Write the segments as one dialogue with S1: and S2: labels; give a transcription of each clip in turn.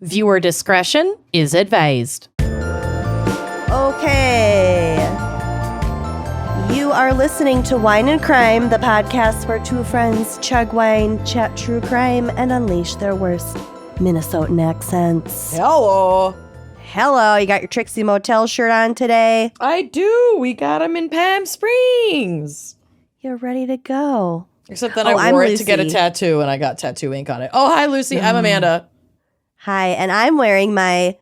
S1: Viewer discretion is advised.
S2: Okay. You are listening to Wine and Crime, the podcast where two friends chug wine, chat true crime, and unleash their worst Minnesotan accents.
S3: Hello.
S2: Hello, you got your Trixie Motel shirt on today?
S3: I do. We got them in Palm Springs.
S2: You're ready to go.
S3: Except that I wore it to get a tattoo, and I got tattoo ink on it. Oh, hi, Lucy. I'm Amanda.
S2: Hi, and I'm wearing my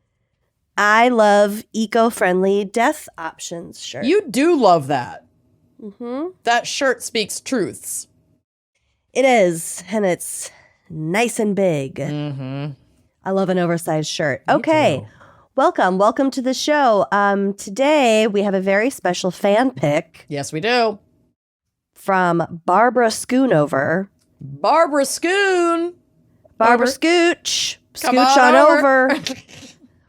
S2: I Love Eco-Friendly Death Options shirt.
S3: You do love that.
S2: Mm-hmm.
S3: That shirt speaks truths.
S2: It is, and it's nice and big.
S3: Mm-hmm.
S2: I love an oversized shirt. Okay, welcome to the show. Today we have a very special fan pick.
S3: Yes, we do.
S2: From Barbara Schoonover.
S3: Barbara Schoon.
S2: Barbara Scooch.
S3: Come
S2: Scooch
S3: on
S2: over.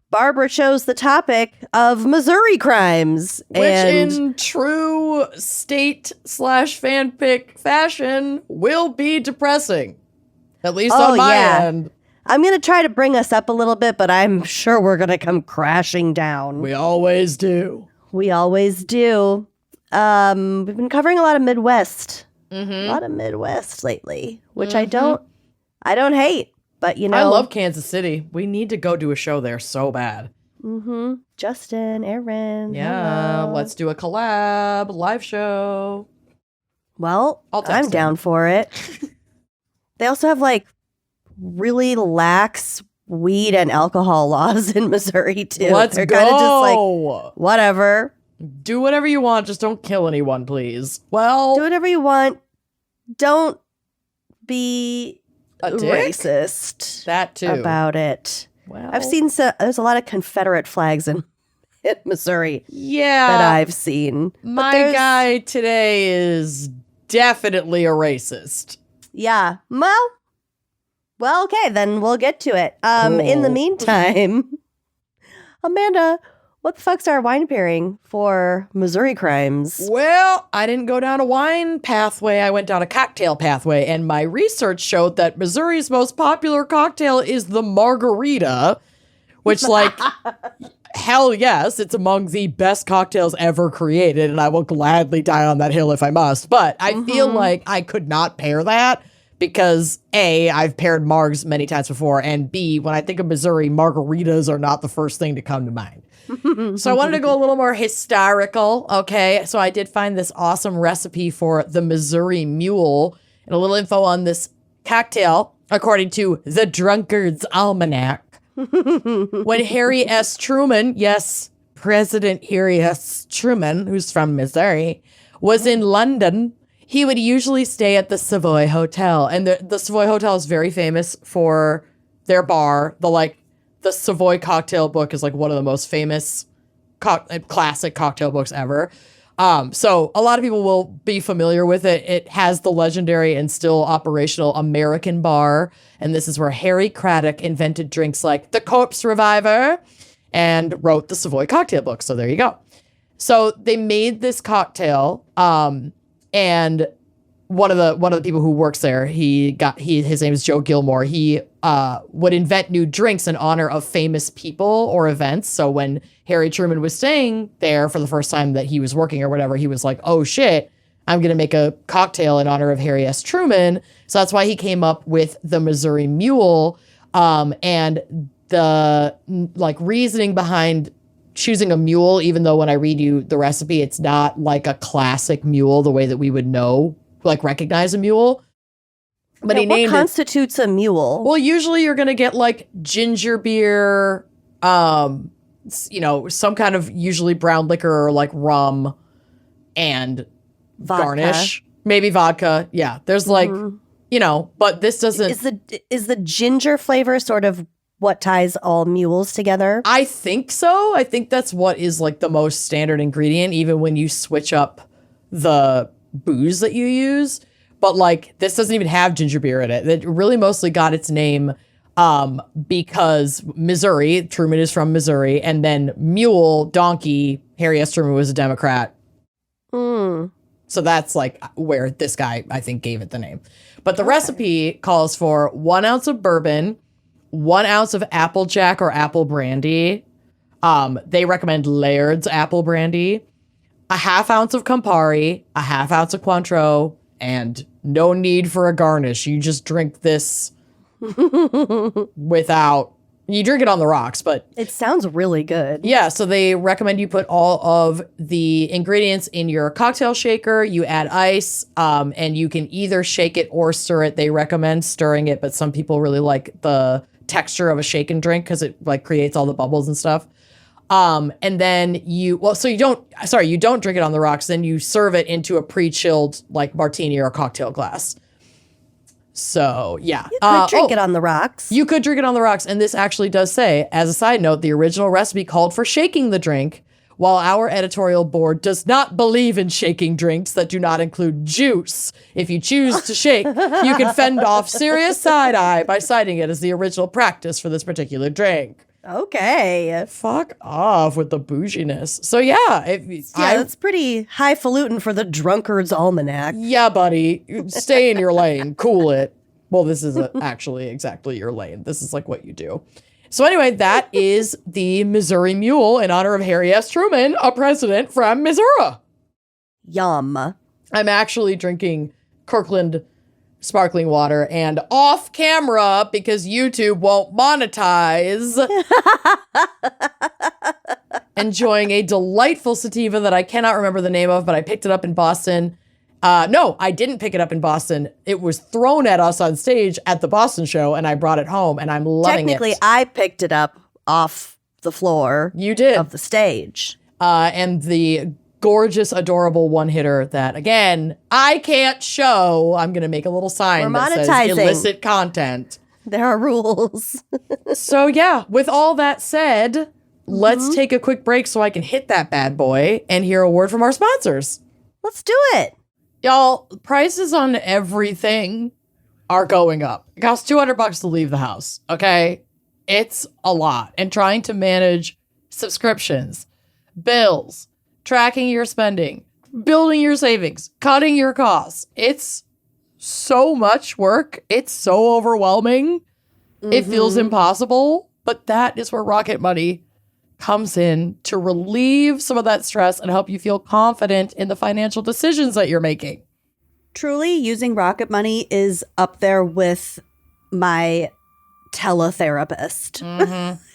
S2: Barbara chose the topic of Missouri crimes.
S3: Which in true state/fanfic fashion will be depressing. At least on my end.
S2: I'm going to try to bring us up a little bit, but I'm sure we're going to come crashing down.
S3: We always do.
S2: We always do. We've been covering a lot of Midwest.
S3: Mm-hmm.
S2: A lot of Midwest lately, which I don't hate. But, you know,
S3: I love Kansas City. We need to go do a show there so bad.
S2: Mm-hmm. Justin, Aaron.
S3: Yeah,
S2: hello.
S3: let's do a collab live show.
S2: Well,
S3: I'm
S2: I'm down for it. They also have like really lax weed and alcohol laws in Missouri too.
S3: They're
S2: kind of just like whatever.
S3: Do whatever you want, just don't kill anyone, please. Well,
S2: Do whatever you want. Don't be
S3: a dick?
S2: racist
S3: That too.
S2: about it.
S3: Well,
S2: I've seen there's a lot of Confederate flags in Missouri
S3: yeah,
S2: that I've seen.
S3: My guy today is definitely a racist.
S2: Yeah. Well, okay, then we'll get to it. In the
S3: Cool.
S2: meantime, Amanda, what the fuck's our wine pairing for Missouri crimes?
S3: Well, I didn't go down a wine pathway. I went down a cocktail pathway, and my research showed that Missouri's most popular cocktail is the margarita, which, like, hell yes, it's among the best cocktails ever created, and I will gladly die on that hill if I must. But I feel like I could not pair that because, A, I've paired margs many times before, and B, when I think of Missouri, margaritas are not the first thing to come to mind. So I wanted to go a little more historical, okay? So I did find this awesome recipe for the Missouri Mule and a little info on this cocktail, according to the Drunkard's Almanac. When Harry S. Truman, yes, President Harry S. Truman, who's from Missouri, was in London, he would usually stay at the Savoy Hotel. And the Savoy Hotel is very famous for their bar, the Savoy cocktail book is like one of the most famous classic cocktail books ever. So a lot of people will be familiar with it. It has the legendary and still operational American bar. And this is where Harry Craddock invented drinks like the Corpse Reviver and wrote the Savoy cocktail book. So there you go. So they made this cocktail. And one of the people who works there, his name is Joe Gilmore. He would invent new drinks in honor of famous people or events. So when Harry Truman was staying there for the first time that he was working or whatever, he was like, oh shit, I'm going to make a cocktail in honor of Harry S. Truman. So that's why he came up with the Missouri Mule. And the reasoning behind choosing a mule, even though when I read you the recipe, it's not like a classic mule the way that we would know, recognize a mule. But he named
S2: what constitutes a mule?
S3: Well, usually you're going to get ginger beer, some kind of usually brown liquor or rum and
S2: vodka.
S3: Garnish. Maybe vodka. Yeah. There's but this doesn't.
S2: Is the ginger flavor sort of what ties all mules together?
S3: I think so. I think that's what is the most standard ingredient, even when you switch up the booze that you use. But this doesn't even have ginger beer in it. It really mostly got its name because Missouri, Truman is from Missouri, and then mule, donkey, Harry S. Truman was a Democrat. So that's where this guy, I think, gave it the name. But the recipe calls for 1 ounce of bourbon, 1 ounce of Applejack or apple brandy. They recommend Laird's apple brandy, a 1/2 ounce of Campari, a 1/2 ounce of Cointreau, and no need for a garnish. You just drink this without, you drink it on the rocks, but
S2: It sounds really good.
S3: yeah, so they recommend you put all of the ingredients in your cocktail shaker. You add ice, and you can either shake it or stir it. They recommend stirring it, but some people really like the texture of a shaken drink because it like creates all the bubbles and stuff. And then you don't drink it on the rocks. Then you serve it into a pre-chilled like martini or cocktail glass. So yeah,
S2: You could drink it on the rocks.
S3: you could drink it on the rocks. And this actually does say, as a side note, the original recipe called for shaking the drink, while our editorial board does not believe in shaking drinks that do not include juice. If you choose to shake, you can fend off serious side-eye by citing it as the original practice for this particular drink.
S2: Okay.
S3: Fuck off with the bouginess. So yeah,
S2: That's pretty highfalutin for the drunkard's almanac.
S3: yeah, buddy, stay in your lane, cool it. Well, this isn't actually exactly your lane. This is like what you do. So anyway, that is the Missouri Mule in honor of Harry S. Truman, a president from Missouri.
S2: Yum.
S3: I'm actually drinking Kirkland sparkling water and off camera because YouTube won't monetize. Enjoying a delightful sativa that I cannot remember the name of, but I picked it up in Boston. No, I didn't pick it up in Boston. It was thrown at us on stage at the Boston show, and I brought it home, and I'm loving
S2: Technically,
S3: it.
S2: I picked it up off the floor
S3: You did.
S2: of the stage.
S3: And the gorgeous, adorable one-hitter that, again, I can't show. I'm going to make a little sign
S2: We're
S3: that says
S2: monetizing.
S3: illicit content.
S2: There are rules.
S3: So yeah, with all that said, let's take a quick break so I can hit that bad boy and hear a word from our sponsors.
S2: Let's do it.
S3: Y'all, prices on everything are going up. It costs $200 to leave the house, okay? It's a lot. And trying to manage subscriptions, bills, tracking your spending, building your savings, cutting your costs. It's so much work. It's so overwhelming. It feels impossible. But that is where Rocket Money comes in to relieve some of that stress and help you feel confident in the financial decisions that you're making.
S2: Truly, using Rocket Money is up there with my teletherapist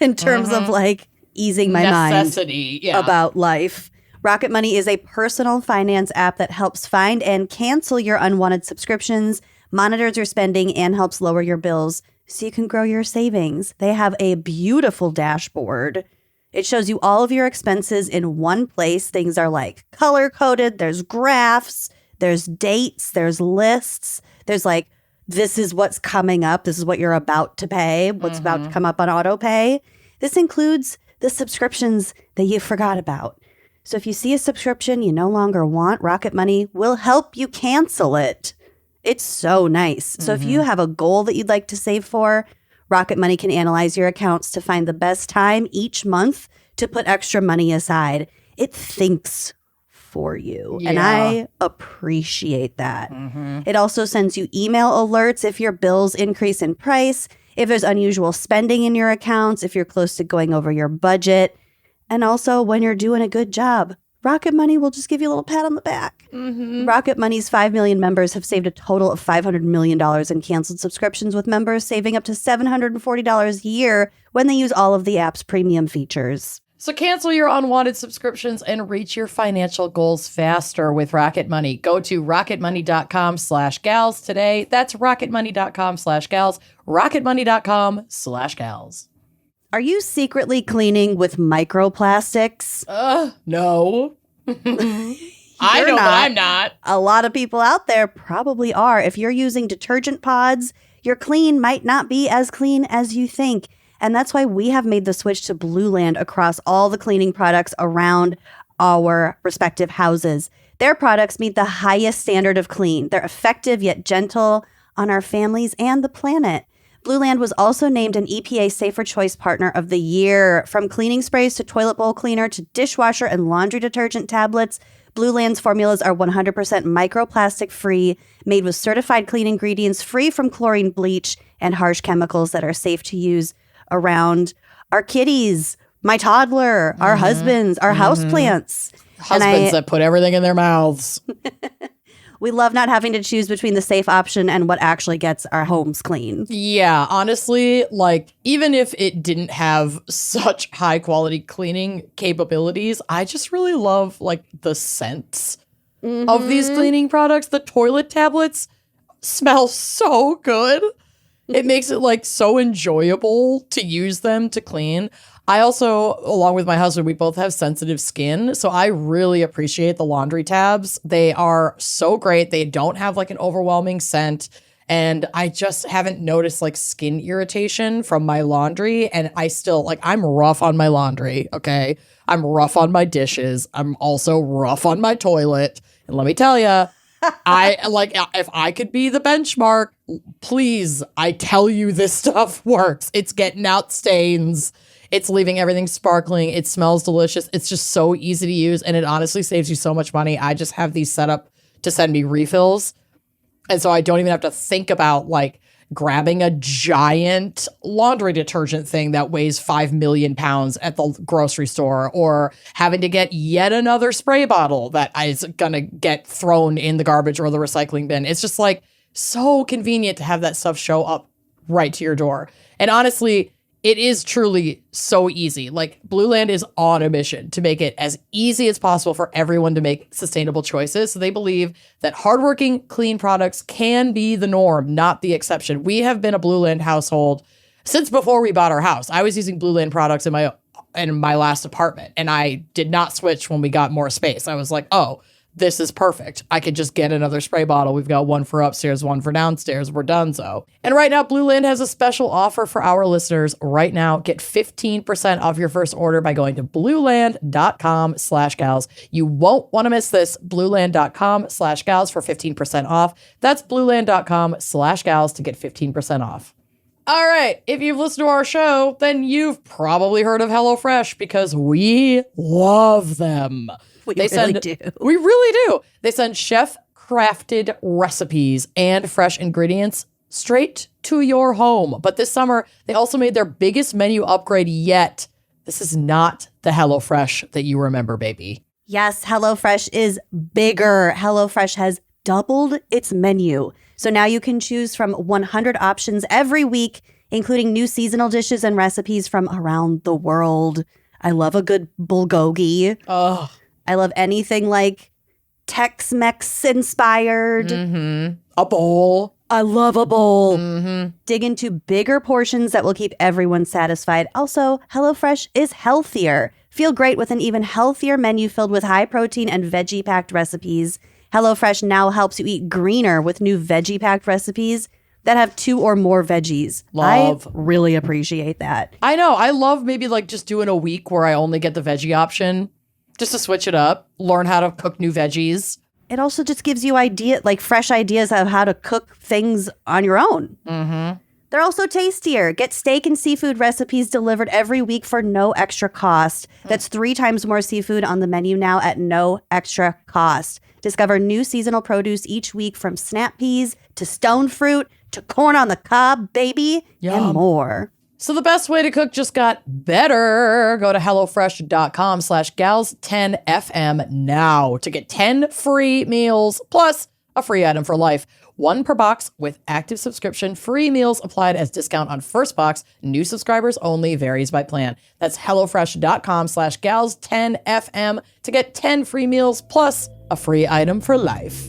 S2: in terms of like easing my mind
S3: Necessity, yeah.
S2: about life. Rocket Money is a personal finance app that helps find and cancel your unwanted subscriptions, monitors your spending, and helps lower your bills so you can grow your savings. They have a beautiful dashboard. It shows you all of your expenses in one place. Things are like color-coded. There's graphs. There's dates. There's lists. There's like, this is what's coming up. This is what you're about to pay. What's about to come up on auto pay. This includes the subscriptions that you forgot about. So if you see a subscription you no longer want, Rocket Money will help you cancel it. It's so nice. So if you have a goal that you'd like to save for, Rocket Money can analyze your accounts to find the best time each month to put extra money aside. It thinks for you. And I appreciate that. It also sends you email alerts if your bills increase in price, if there's unusual spending in your accounts, if you're close to going over your budget, and also when you're doing a good job. Rocket Money will just give you a little pat on the back. Rocket Money's 5 million members have saved a total of $500 million in canceled subscriptions, with members saving up to $740 a year when they use all of the app's premium features.
S3: So cancel your unwanted subscriptions and reach your financial goals faster with Rocket Money. Go to rocketmoney.com/gals today. That's rocketmoney.com/gals. rocketmoney.com/gals.
S2: Are you secretly cleaning with microplastics?
S3: No. I
S2: You're
S3: know, but
S2: not.
S3: I'm not.
S2: A lot of people out there probably are. If you're using detergent pods, your clean might not be as clean as you think. And that's why we have made the switch to Blue Land across all the cleaning products around our respective houses. Their products meet the highest standard of clean. They're effective yet gentle on our families and the planet. Blue Land was also named an EPA Safer Choice Partner of the Year. From cleaning sprays to toilet bowl cleaner to dishwasher and laundry detergent tablets, Blue Land's formulas are 100% microplastic free, made with certified clean ingredients, free from chlorine, bleach, and harsh chemicals that are safe to use around our kitties, my toddler, our husbands, our houseplants.
S3: Husbands that put everything in their mouths.
S2: We love not having to choose between the safe option and what actually gets our homes clean.
S3: Yeah, honestly, like, even if it didn't have such high quality cleaning capabilities, I just really love, like, the scents of these cleaning products. The toilet tablets smell so good. It makes it, like, so enjoyable to use them to clean. I also, along with my husband, we both have sensitive skin, so I really appreciate the laundry tabs. They are so great. They don't have, like, an overwhelming scent, and I just haven't noticed, like, skin irritation from my laundry, and I still, like, I'm rough on my laundry, okay? I'm rough on my dishes. I'm also rough on my toilet, and let me tell you, if I could be the benchmark, please, I tell you this stuff works. It's getting out stains. It's leaving everything sparkling. It smells delicious. It's just so easy to use, and it honestly saves you so much money. I just have these set up to send me refills, and so I don't even have to think about, like, grabbing a giant laundry detergent thing that weighs 5 million pounds at the grocery store, or having to get yet another spray bottle that is going to get thrown in the garbage or the recycling bin. It's just, like, so convenient to have that stuff show up right to your door. And honestly, it is truly so easy. Like, Blue Land is on a mission to make it as easy as possible for everyone to make sustainable choices. So they believe that hardworking, clean products can be the norm, not the exception. We have been a Blue Land household since before we bought our house. I was using Blue Land products in my last apartment, and I did not switch when we got more space. I was like, oh, this is perfect. I could just get another spray bottle. We've got one for upstairs, one for downstairs. We're done so. And right now, Blue Land has a special offer for our listeners. Right now, get 15% off your first order by going to blueland.com/gals. You won't want to miss this. Blueland.com/gals for 15% off. That's blueland.com/gals to get 15% off. All right. If you've listened to our show, then you've probably heard of HelloFresh, because we love them.
S2: We really do.
S3: We really do. They send chef-crafted recipes and fresh ingredients straight to your home. But this summer, they also made their biggest menu upgrade yet. This is not the HelloFresh that you remember, baby.
S2: Yes, HelloFresh is bigger. HelloFresh has doubled its menu. So now you can choose from 100 options every week, including new seasonal dishes and recipes from around the world. I love a good bulgogi.
S3: Oh,
S2: I love anything like Tex-Mex inspired.
S3: A bowl.
S2: I love a bowl. Dig into bigger portions that will keep everyone satisfied. Also, HelloFresh is healthier. Feel great with an even healthier menu filled with high protein and veggie-packed recipes. HelloFresh now helps you eat greener with new veggie-packed recipes that have 2 or more veggies.
S3: Love.
S2: I really appreciate that.
S3: I know. I love maybe, like, just doing a week where I only get the veggie option, just to switch it up, learn how to cook new veggies.
S2: It also just gives you fresh ideas of how to cook things on your own. They're also tastier. Get steak and seafood recipes delivered every week for no extra cost. That's 3 times more seafood on the menu now at no extra cost. Discover new seasonal produce each week, from snap peas to stone fruit to corn on the cob, baby, and more.
S3: So the best way to cook just got better. Go to HelloFresh.com/gals10FM now to get 10 free meals plus a free item for life. 1 per box with active subscription. Free meals applied as discount on first box. New subscribers only. Varies by plan. That's HelloFresh.com/gals10FM to get 10 free meals plus a free item for life.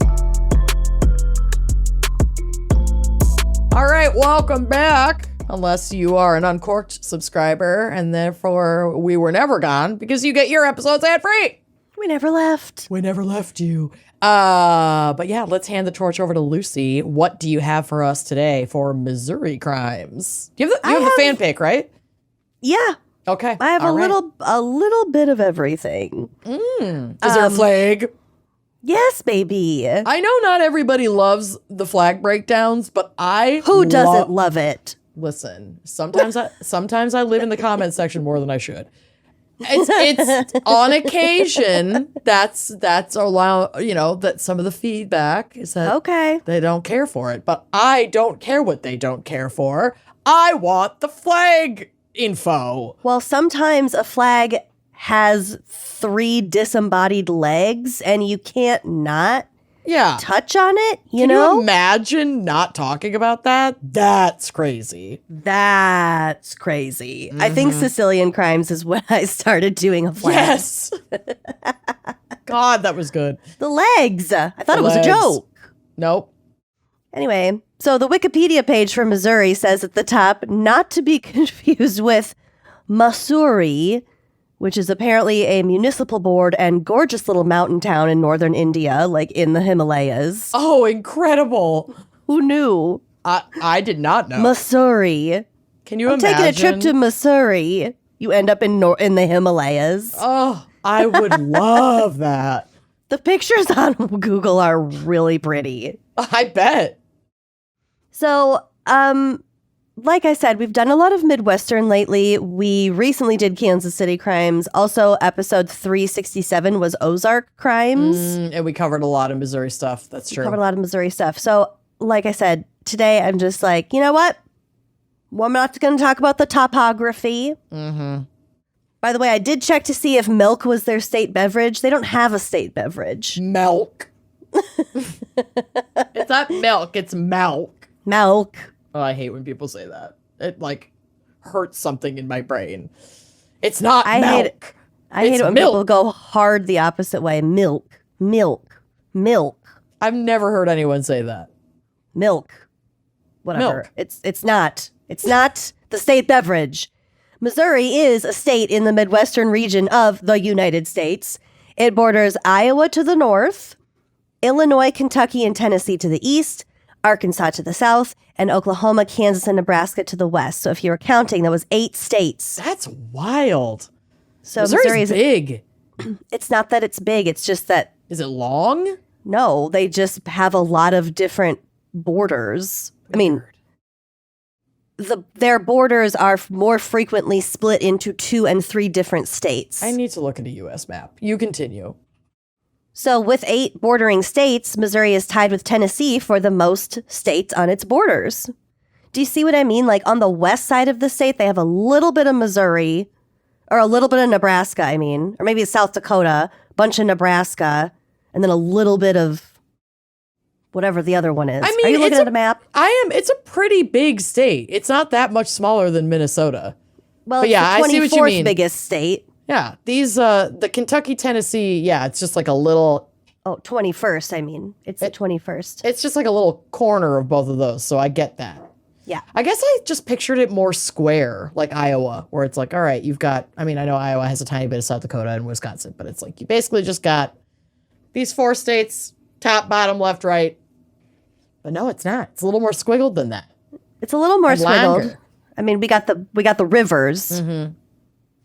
S3: All right, welcome back. Unless you are an Uncorked subscriber, and therefore we were never gone, because you get your episodes ad-free.
S2: We never left.
S3: We never left you. But yeah, let's hand the torch over to Lucy. What do you have for us today for Missouri crimes? You have the fan pick, right?
S2: Yeah.
S3: Okay.
S2: I have a little bit of everything.
S3: Is there a flag?
S2: Yes, baby.
S3: I know not everybody loves the flag breakdowns, but
S2: Who doesn't love it?
S3: Listen, sometimes I live in the comment section more than I should. It's on occasion that's that some of the feedback is that
S2: Okay.
S3: they don't care for it, but I don't care what they don't care for. I want the flag info.
S2: Well, sometimes a flag has 3 disembodied legs and you can't not
S3: Yeah.
S2: touch on it, you
S3: Can
S2: know?
S3: you imagine not talking about that? That's crazy.
S2: That's crazy. I think Sicilian Crimes is when I started doing a flag.
S3: Yes. God, that was good.
S2: The legs. I thought it was a
S3: Legs.
S2: joke.
S3: Nope.
S2: Anyway, so the Wikipedia page for Missouri says at the top, not to be confused with Missouri, which is apparently a municipal board and gorgeous little mountain town in northern India, like in the Himalayas.
S3: Oh, incredible.
S2: Who knew?
S3: I did not know.
S2: Missouri.
S3: Can you
S2: Taking
S3: imagine?
S2: a trip to Missouri. You end up in the Himalayas.
S3: Oh, I would love that.
S2: The pictures on Google are really pretty.
S3: I bet.
S2: So, like I said, we've done a lot of Midwestern lately. We recently did Kansas City Crimes. Also, episode 367 was Ozark Crimes.
S3: And we covered a lot of Missouri stuff. That's true.
S2: Covered a lot of Missouri stuff. So, like I said, today I'm just like, you know what? Well, I'm not going to talk about the topography. By the way, I did check to see if milk was their state beverage. They don't have a state beverage.
S3: Milk. It's not milk. It's milk.
S2: Milk.
S3: Oh, I hate when people say that. It like hurts something in my brain. It's not milk.
S2: I hate it when people go hard the opposite way. Milk. Milk. Milk.
S3: I've never heard anyone say that.
S2: Milk. Whatever.
S3: Milk.
S2: It's not. It's not the state beverage. Missouri is a state in the Midwestern region of the United States. It borders Iowa to the north, Illinois, Kentucky, and Tennessee to the east, Arkansas to the south, and Oklahoma, Kansas, and Nebraska to the west. So if you were counting, that was 8 states.
S3: That's wild.
S2: So
S3: Missouri's
S2: Missouri is
S3: big.
S2: It's not that it's big. It's just that,
S3: Is it long?
S2: no, they just have a lot of different borders. I mean, their borders are more frequently split into 2 and 3 different states.
S3: I need to look at a U.S. map. You continue.
S2: So with 8 bordering states, Missouri is tied with Tennessee for the most states on its borders. Do you see what I mean? Like on the west side of the state, they have a little bit of Missouri, or a little bit of Nebraska, I mean, or maybe it's South Dakota, bunch of Nebraska, and then a little bit of whatever the other one is.
S3: I mean,
S2: are you looking at a map?
S3: I am. It's a pretty big state. It's not that much smaller than Minnesota.
S2: Well,
S3: But yeah, I
S2: it's
S3: see
S2: the
S3: what you
S2: 24th
S3: mean.
S2: biggest state.
S3: Yeah, these the Kentucky, Tennessee. Yeah, it's just like a little.
S2: Oh, 21st, I mean. It's the 21st.
S3: It's just like a little corner of both of those. So I get that.
S2: Yeah.
S3: I guess I just pictured it more square, like Iowa, where it's like, all right, you've got. I mean, I know Iowa has a tiny bit of South Dakota and Wisconsin, but it's like you basically just got these 4 states, top, bottom, left, right. But no, it's not. It's a little more squiggled than that.
S2: It's a little more
S3: And
S2: squiggled.
S3: longer.
S2: I mean, we got the rivers.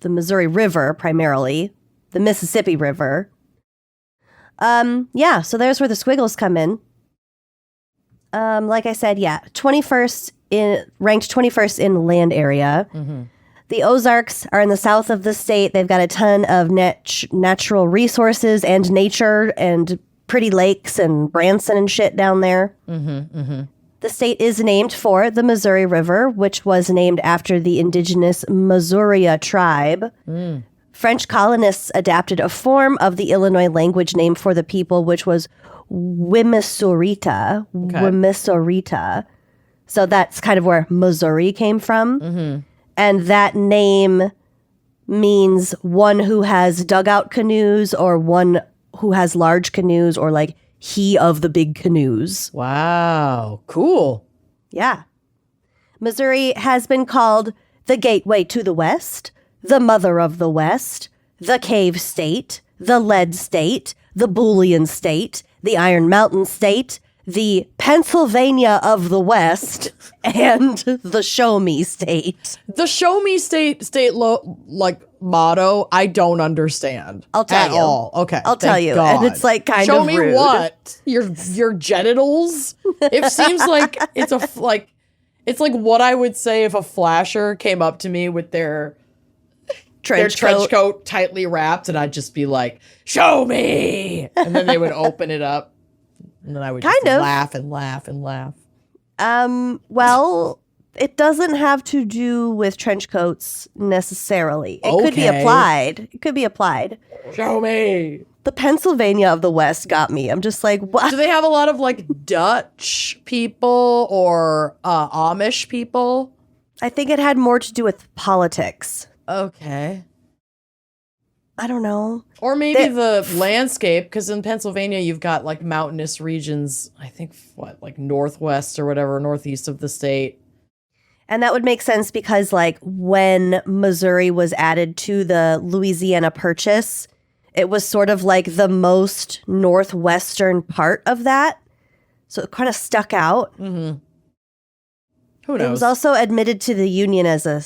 S2: The Missouri River primarily, the Mississippi River. Yeah, so there's where the squiggles come in. Like I said, yeah, ranked 21st in land area. The Ozarks are in the south of the state. They've got a ton of natural resources and nature and pretty lakes and Branson and shit down there. The state is named for the Missouri River, which was named after the indigenous Missouria tribe. French colonists adapted a form of the Illinois language name for the people, which was Wimisorita. Wimisorita. So that's kind of where Missouri came from. And that name means one who has dugout canoes or one who has large canoes or like he of the big canoes.
S3: Wow, cool.
S2: Yeah. Missouri has been called the gateway to the West, the mother of the West, the cave state, the lead state, the Bullion state, the Iron Mountain state, the Pennsylvania of the West, and the Show Me state.
S3: The show me state motto, I don't understand.
S2: I'll tell
S3: at
S2: you.
S3: all. Okay.
S2: I'll tell you.
S3: God.
S2: And it's like kind
S3: show
S2: of
S3: me
S2: rude.
S3: what? Your genitals? It seems like it's it's like what I would say if a flasher came up to me with their their trench coat tightly wrapped, and I'd just be like, "Show me!" And then they would open it up, and then I would just laugh and laugh and laugh.
S2: Well, it doesn't have to do with trench coats necessarily. It could be applied. It could be applied.
S3: Show me.
S2: The Pennsylvania of the West got me. I'm just like, what?
S3: Do they have a lot of like Dutch people or Amish people?
S2: I think it had more to do with politics.
S3: Okay.
S2: I don't know.
S3: Or maybe the landscape, because in Pennsylvania you've got like mountainous regions, I think like northwest or whatever, northeast of the state.
S2: And that would make sense because like when Missouri was added to the Louisiana Purchase, it was sort of like the most northwestern part of that. So it kind of stuck out.
S3: Mm-hmm. Who knows?
S2: It was also admitted to the Union as a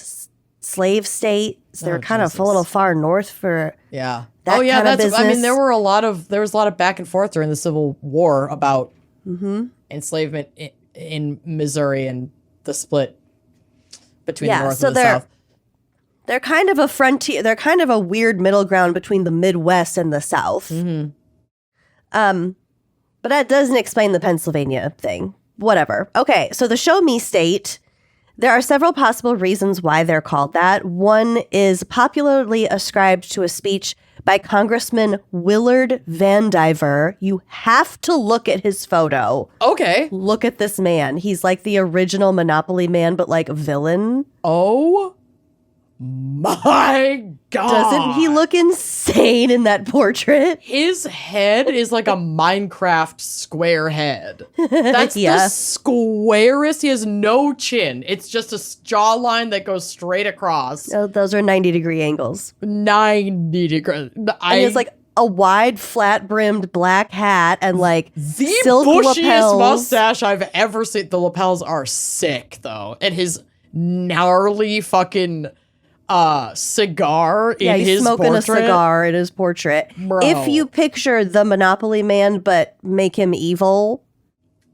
S2: slave state. So they were kind of a little far north for that kind of business.
S3: I mean, there was a lot of back and forth during the Civil War about enslavement in Missouri and the split between the North and the South.
S2: They're kind of a frontier. They're kind of a weird middle ground between the Midwest and the South.
S3: Mm-hmm.
S2: But that doesn't explain the Pennsylvania thing. Whatever. Okay, so the Show Me State, there are several possible reasons why they're called that. One is popularly ascribed to a speech by Congressman Willard Vandiver. You have to look at his photo.
S3: Okay.
S2: Look at this man. He's like the original Monopoly man, but like a villain.
S3: Oh my God.
S2: Doesn't he look insane in that portrait?
S3: His head is like a Minecraft square head. That's the squarest. He has no chin. It's just a jawline that goes straight across.
S2: Oh, those are 90-degree angles.
S3: 90 degrees.
S2: And it's like a wide, flat-brimmed black hat and like
S3: the
S2: silk
S3: bushiest
S2: lapels.
S3: mustache I've ever seen. The lapels are sick, though. And his gnarly fucking cigar in his portrait.
S2: He's smoking a cigar in his portrait.
S3: Bro.
S2: If you picture the Monopoly man, but make him evil.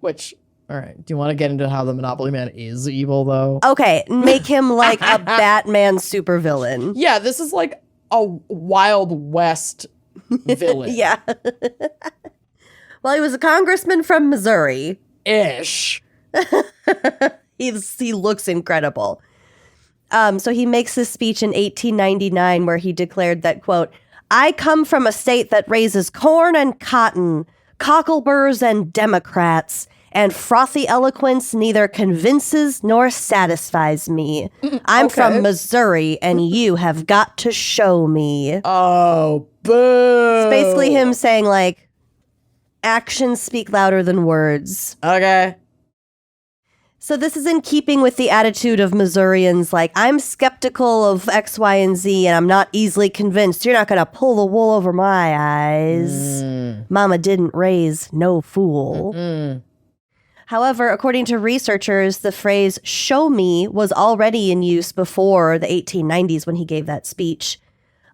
S3: Which, all right, do you want to get into how the Monopoly man is evil, though?
S2: Okay, make him like a Batman supervillain.
S3: Yeah, this is like a Wild West villain.
S2: Yeah. Well, he was a congressman from Missouri.
S3: Ish.
S2: He looks incredible. So he makes this speech in 1899 where he declared that, quote, "I come from a state that raises corn and cotton, cockleburs and Democrats, and frothy eloquence neither convinces nor satisfies me. I'm from Missouri, and you have got to show me."
S3: Oh, boo.
S2: It's basically him saying, like, actions speak louder than words.
S3: Okay.
S2: So this is in keeping with the attitude of Missourians, like, I'm skeptical of X, Y, and Z, and I'm not easily convinced. You're not going to pull the wool over my eyes. Mama didn't raise no fool. However, according to researchers, the phrase "show me" was already in use before the 1890s when he gave that speech.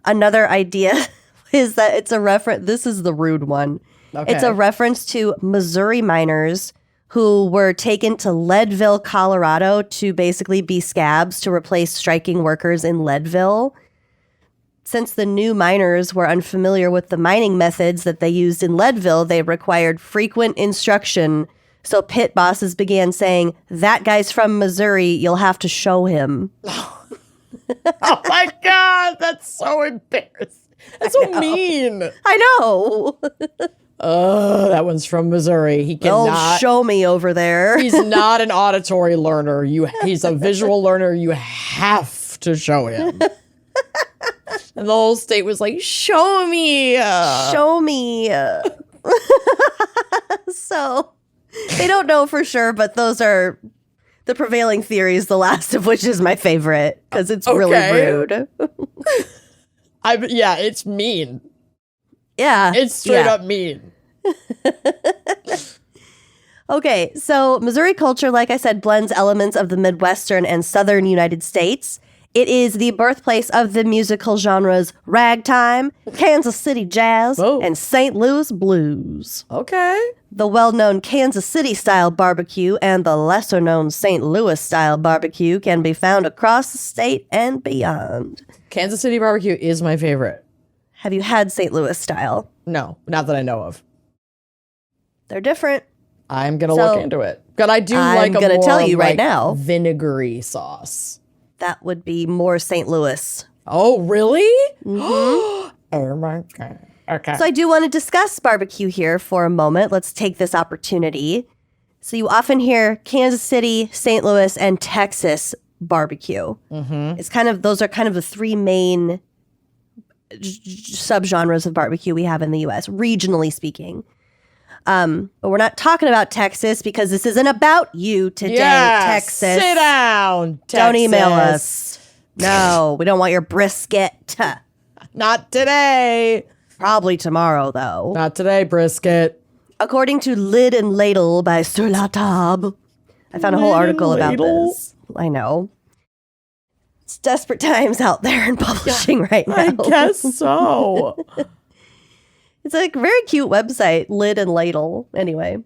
S2: Another idea is that it's a reference. This is the rude one.
S3: Okay.
S2: It's a reference to Missouri miners who were taken to Leadville, Colorado to basically be scabs to replace striking workers in Leadville. Since the new miners were unfamiliar with the mining methods that they used in Leadville, they required frequent instruction. So pit bosses began saying, "That guy's from Missouri, you'll have to show him."
S3: Oh my God, that's so embarrassing. That's so mean.
S2: I know.
S3: Oh, that one's from Missouri. He cannot
S2: show me over there.
S3: He's not an auditory learner. He's a visual learner. You have to show him. And the whole state was like, "Show me.
S2: Show me." So they don't know for sure, but those are the prevailing theories, the last of which is my favorite because it's really rude.
S3: Yeah, it's mean.
S2: Yeah.
S3: It's straight up mean.
S2: Okay, so Missouri culture, like I said, blends elements of the Midwestern and Southern United States. It is the birthplace of the musical genres ragtime, Kansas City jazz, and St. Louis blues.
S3: Okay.
S2: The well-known Kansas City-style barbecue and the lesser-known St. Louis-style barbecue can be found across the state and beyond.
S3: Kansas City barbecue is my favorite.
S2: Have you had St. Louis-style?
S3: No, not that I know of.
S2: They're different.
S3: I'm going to look into it. But I do like a
S2: gonna
S3: more
S2: tell you right
S3: like,
S2: now.
S3: vinegary sauce.
S2: That would be more St. Louis.
S3: Oh, really?
S2: Mm-hmm.
S3: Oh, my God. Okay.
S2: So I do want to discuss barbecue here for a moment. Let's take this opportunity. So you often hear Kansas City, St. Louis, and Texas barbecue. Mm-hmm. It's kind of, those are kind of the three main subgenres of barbecue we have in the U.S., regionally speaking. But we're not talking about Texas because this isn't about you today, Texas.
S3: Sit down, Texas.
S2: Don't email us. No, we don't want your brisket.
S3: Not today.
S2: Probably tomorrow, though.
S3: Not today, brisket.
S2: According to Lid and Ladle by Sur La Table, I found a whole article about this. I know. It's desperate times out there in publishing right now.
S3: I guess so.
S2: It's a very cute website, Lid and Ladle. Anyway,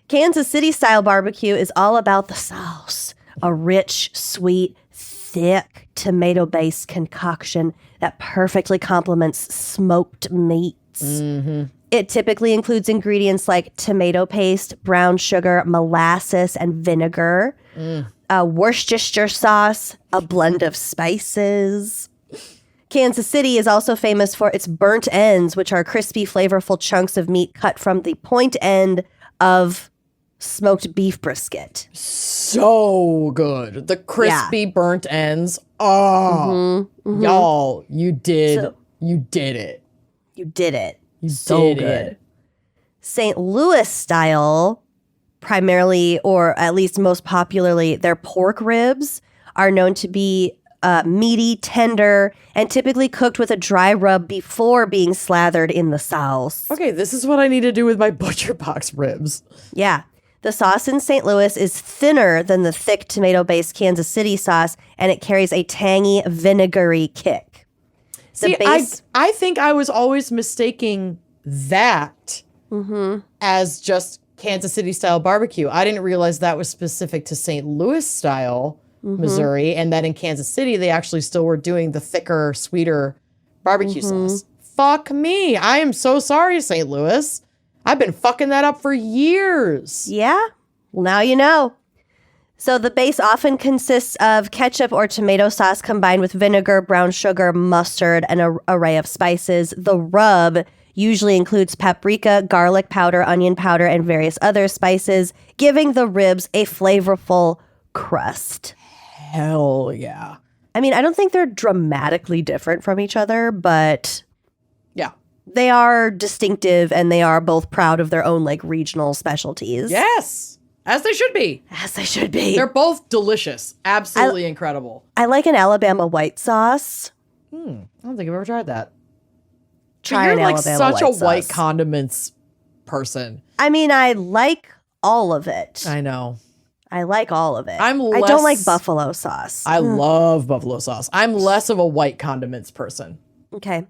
S2: Kansas City-style barbecue is all about the sauce. A rich, sweet, thick tomato-based concoction that perfectly complements smoked meats. Mm-hmm. It typically includes ingredients like tomato paste, brown sugar, molasses, and vinegar, Worcestershire sauce, a blend of spices. Kansas City is also famous for its burnt ends, which are crispy, flavorful chunks of meat cut from the point end of smoked beef brisket.
S3: So good. The crispy burnt ends. Oh, y'all, you did it.
S2: You did it.
S3: You
S2: So
S3: did
S2: good.
S3: it.
S2: St. Louis style, primarily, or at least most popularly, their pork ribs are known to be meaty, tender, and typically cooked with a dry rub before being slathered in the sauce.
S3: Okay, this is what I need to do with my butcher box ribs.
S2: Yeah. The sauce in St. Louis is thinner than the thick tomato-based Kansas City sauce, and it carries a tangy, vinegary kick.
S3: See, I think I was always mistaking that as just Kansas City style barbecue. I didn't realize that was specific to St. Louis style Missouri, and that in Kansas City they actually still were doing the thicker, sweeter barbecue sauce. Fuck me. I am so sorry, St. Louis. I've been fucking that up for years.
S2: Yeah? Well, now you know. So the base often consists of ketchup or tomato sauce combined with vinegar, brown sugar, mustard, and an array of spices. The rub usually includes paprika, garlic powder, onion powder, and various other spices, giving the ribs a flavorful crust.
S3: Hell yeah.
S2: I mean, I don't think they're dramatically different from each other, but
S3: yeah,
S2: they are distinctive and they are both proud of their own like regional specialties.
S3: Yes, as they should be.
S2: As they should be.
S3: They're both delicious. Absolutely incredible.
S2: I like an Alabama white sauce.
S3: I don't think I've ever tried that.
S2: Try
S3: You're
S2: an
S3: like
S2: Alabama
S3: such
S2: white
S3: a
S2: sauce.
S3: white condiments person.
S2: I mean, I like all of it.
S3: I know.
S2: I like all of it.
S3: I don't
S2: like buffalo sauce.
S3: I love buffalo sauce. I'm less of a white condiments person.
S2: Okay.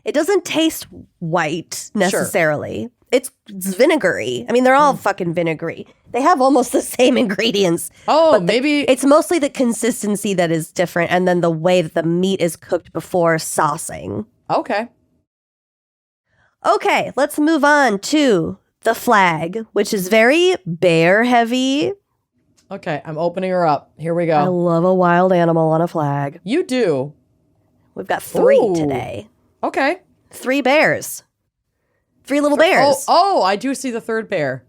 S2: It doesn't taste white necessarily. It's vinegary. I mean, they're all fucking vinegary. They have almost the same ingredients.
S3: Oh,
S2: but
S3: maybe
S2: it's mostly the consistency that is different and then the way that the meat is cooked before saucing.
S3: Okay.
S2: Okay, let's move on to the flag, which is very bear heavy.
S3: Okay, I'm opening her up. Here we
S2: I
S3: go.
S2: love a wild animal on a flag.
S3: You do.
S2: We've got 3
S3: Ooh.
S2: today.
S3: Okay.
S2: 3 bears. 3 little bears.
S3: Oh, I do see the third bear.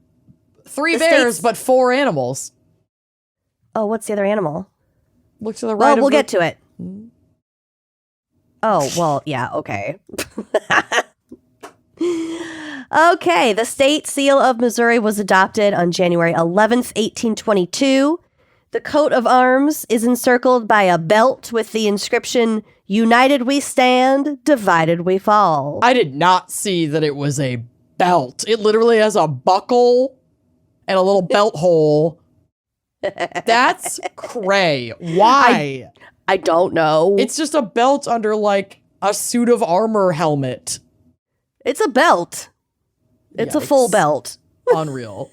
S3: 3
S2: The
S3: bears,
S2: states-
S3: but 4 animals.
S2: Oh, what's the other animal?
S3: Look to the right.
S2: Well,
S3: of
S2: we'll
S3: the-
S2: get to it. Oh, well, yeah, okay. Okay, the state seal of Missouri was adopted on January 11th, 1822. The coat of arms is encircled by a belt with the inscription, "United we stand, divided we fall."
S3: I did not see that it was a belt. It literally has a buckle and a little belt hole. That's cray. Why?
S2: I don't know.
S3: It's just a belt under like a suit of armor helmet.
S2: It's a belt. It's a full belt.
S3: Unreal.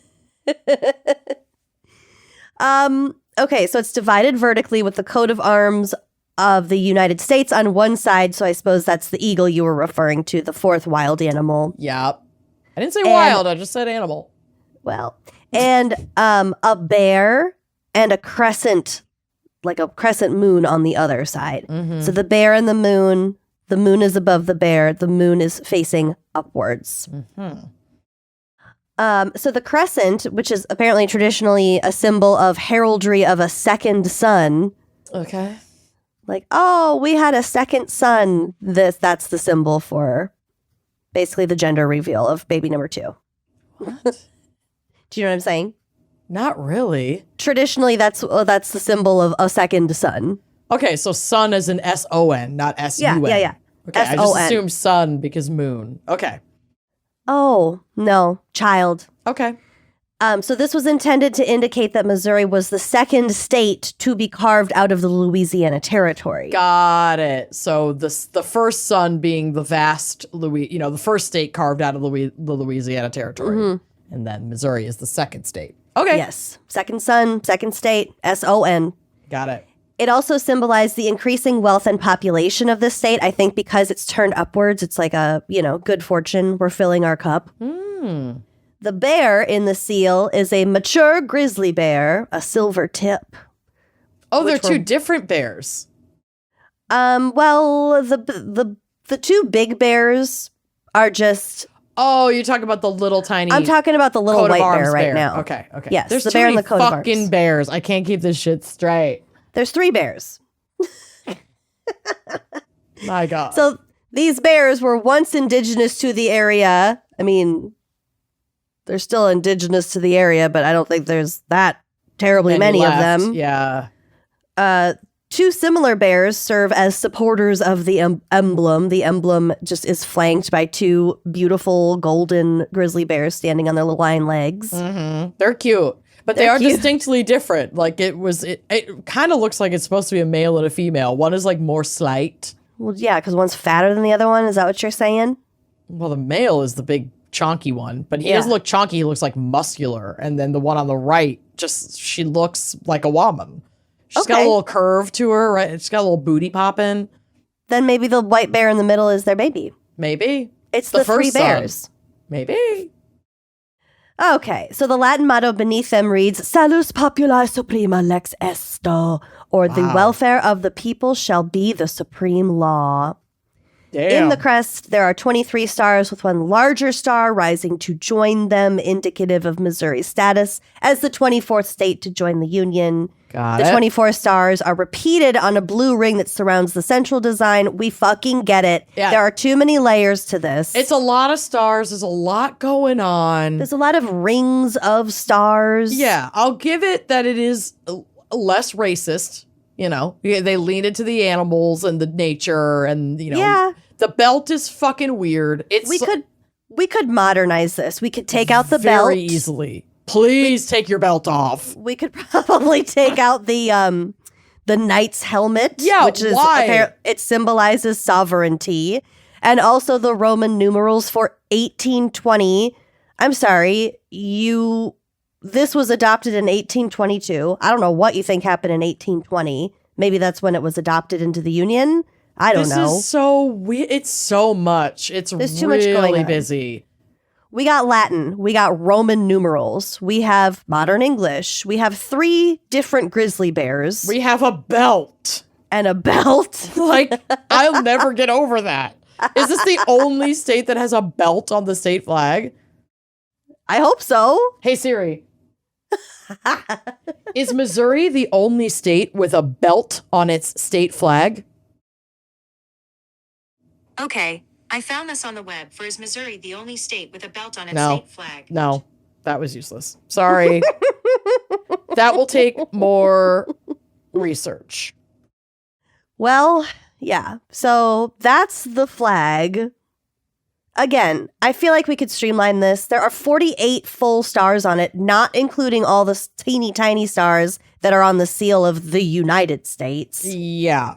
S2: Okay, so it's divided vertically with the coat of arms of the United States on one side. So I suppose that's the eagle you were referring to, the fourth wild animal.
S3: Yep. I didn't say wild, I just said animal.
S2: Well, and a bear and a crescent, like a crescent moon on the other side.
S3: Mm-hmm.
S2: So the bear and the moon is above the bear, the moon is facing upwards.
S3: Mm-hmm.
S2: So the crescent, which is apparently traditionally a symbol of heraldry of a second son.
S3: Okay.
S2: Like, oh, we had a second son. That's the symbol for basically the gender reveal of baby number 2.
S3: What?
S2: Do you know what I'm saying?
S3: Not really.
S2: Traditionally, that's the symbol of a second son.
S3: Okay, so sun is an S-O-N, not S-U-N.
S2: Yeah.
S3: Okay, I just assumed sun because moon. Okay.
S2: Oh, no, child.
S3: Okay.
S2: So this was intended to indicate that Missouri was the second state to be carved out of the Louisiana Territory.
S3: Got it. So the first son being the vast the first state carved out of the Louisiana Territory,
S2: Mm-hmm.
S3: and then Missouri is the second state. Okay.
S2: Yes, second son, second state, S-O-N.
S3: Got it.
S2: It also symbolized the increasing wealth and population of this state. I think because it's turned upwards, it's like a, good fortune. We're filling our cup.
S3: Hmm.
S2: The bear in the seal is a mature grizzly bear, a silver tip.
S3: Oh, they're two different bears.
S2: Well, the two big bears are just.
S3: Oh, you're talking about the little tiny.
S2: I'm talking about the little white bear right now.
S3: Okay.
S2: Yes,
S3: There's
S2: the
S3: too
S2: bear
S3: many
S2: and the coat of arms.
S3: fucking bears. I can't keep this shit straight.
S2: There's 3 bears.
S3: My God.
S2: So these bears were once indigenous to the area. I mean, they're still indigenous to the area, but I don't think there's that terribly many of them.
S3: Yeah.
S2: 2 similar bears serve as supporters of the emblem. The emblem just is flanked by 2 beautiful golden grizzly bears standing on their little hind legs.
S3: Mm-hmm. They're cute, but they are distinctly different. Like it kind of looks like it's supposed to be a male and a female. One is like more slight.
S2: Well, yeah, because one's fatter than the other one. Is that what you're saying?
S3: Well, the male is the big chonky one, but he doesn't look chonky. He looks like muscular. And then the one on the right, she looks like a woman. She's got a little curve to her, right? She's got a little booty popping.
S2: Then maybe the white bear in the middle is their baby.
S3: Maybe.
S2: It's the 3 bears.
S3: Son. Maybe.
S2: Okay, so the Latin motto beneath them reads, Salus populi suprema lex esto, or the welfare of the people shall be the supreme law.
S3: Damn.
S2: In the crest, there are 23 stars with one larger star rising to join them, indicative of Missouri's status as the 24th state to join the Union.
S3: Got
S2: the
S3: it.
S2: 24 stars are repeated on a blue ring that surrounds the central design. We fucking get it.
S3: Yeah.
S2: There are too many layers to this.
S3: It's a lot of stars. There's a lot going on.
S2: There's a lot of rings of stars.
S3: Yeah, I'll give it that it is less racist. They lean into the animals and the nature and,
S2: Yeah.
S3: The belt is fucking weird.
S2: We could modernize this. We could take out the
S3: very
S2: belt
S3: easily. Please take your belt off.
S2: We could probably take out the knight's helmet.
S3: Yeah,
S2: which is
S3: why?
S2: It symbolizes sovereignty, and also the Roman numerals for 1820. I'm sorry, this was adopted in 1822. I don't know what you think happened in 1820. Maybe that's when it was adopted into the Union. I don't know.
S3: This is so weird. It's so much. There's
S2: too much going on.
S3: busy.
S2: We got Latin. We got Roman numerals. We have modern English. We have 3 different grizzly bears.
S3: We have a belt.
S2: And a belt.
S3: Like, I'll never get over that. Is this the only state that has a belt on the state flag?
S2: I hope so.
S3: Hey, Siri. Is Missouri the only state with a belt on its state flag?
S4: Okay, I found this on the web. Is Missouri the only state with a belt on its
S3: No.
S4: state flag?
S3: No, that was useless. Sorry. That will take more research.
S2: Well, yeah. So that's the flag. Again, I feel like we could streamline this. There are 48 full stars on it, not including all the teeny tiny stars that are on the seal of the United States.
S3: Yeah.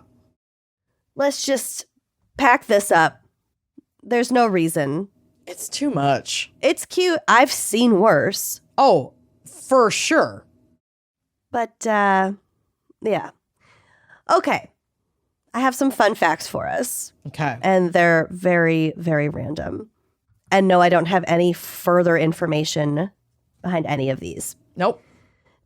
S2: Let's just pack this up. There's no reason.
S3: It's too much.
S2: It's cute. I've seen worse.
S3: Oh, for sure.
S2: But, yeah. Okay. I have some fun facts for us.
S3: Okay.
S2: And they're very, very random. And no, I don't have any further information behind any of these.
S3: Nope.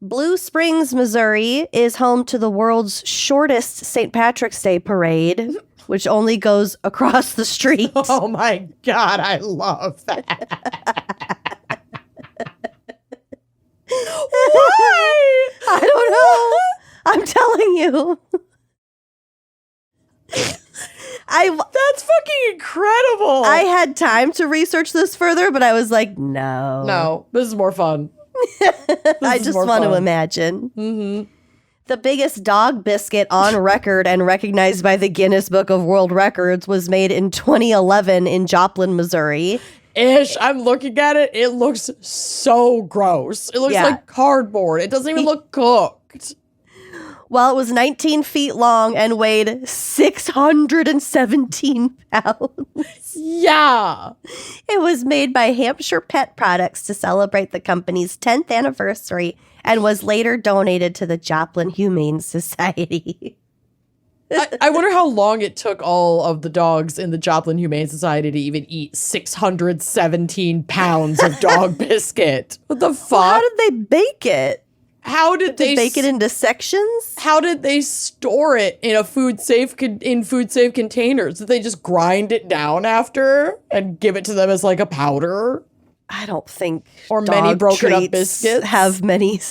S2: Blue Springs, Missouri is home to the world's shortest St. Patrick's Day parade, which only goes across the street.
S3: Oh my God, I love that. Why?
S2: I don't know. I'm telling you.
S3: That's fucking incredible.
S2: I had time to research this further, but I was like, no.
S3: No, this is more fun.
S2: I just want to imagine.
S3: Mm-hmm.
S2: The biggest dog biscuit on record and recognized by the Guinness Book of World Records was made in 2011 in Joplin, Missouri.
S3: Ish, I'm looking at it. It looks so gross. It looks like cardboard. It doesn't even look cooked.
S2: Well, it was 19 feet long and weighed 617 pounds.
S3: Yeah.
S2: It was made by Hampshire Pet Products to celebrate the company's 10th anniversary and was later donated to the Joplin Humane Society.
S3: I wonder how long it took all of the dogs in the Joplin Humane Society to even eat 617 pounds of dog biscuit. What the fuck?
S2: Well, how did they bake it?
S3: How did they
S2: bake it into sections?
S3: How did they store it in a food safe containers? Did they just grind it down after and give it to them as like a powder?
S2: I don't think
S3: or many broken up biscuits
S2: have many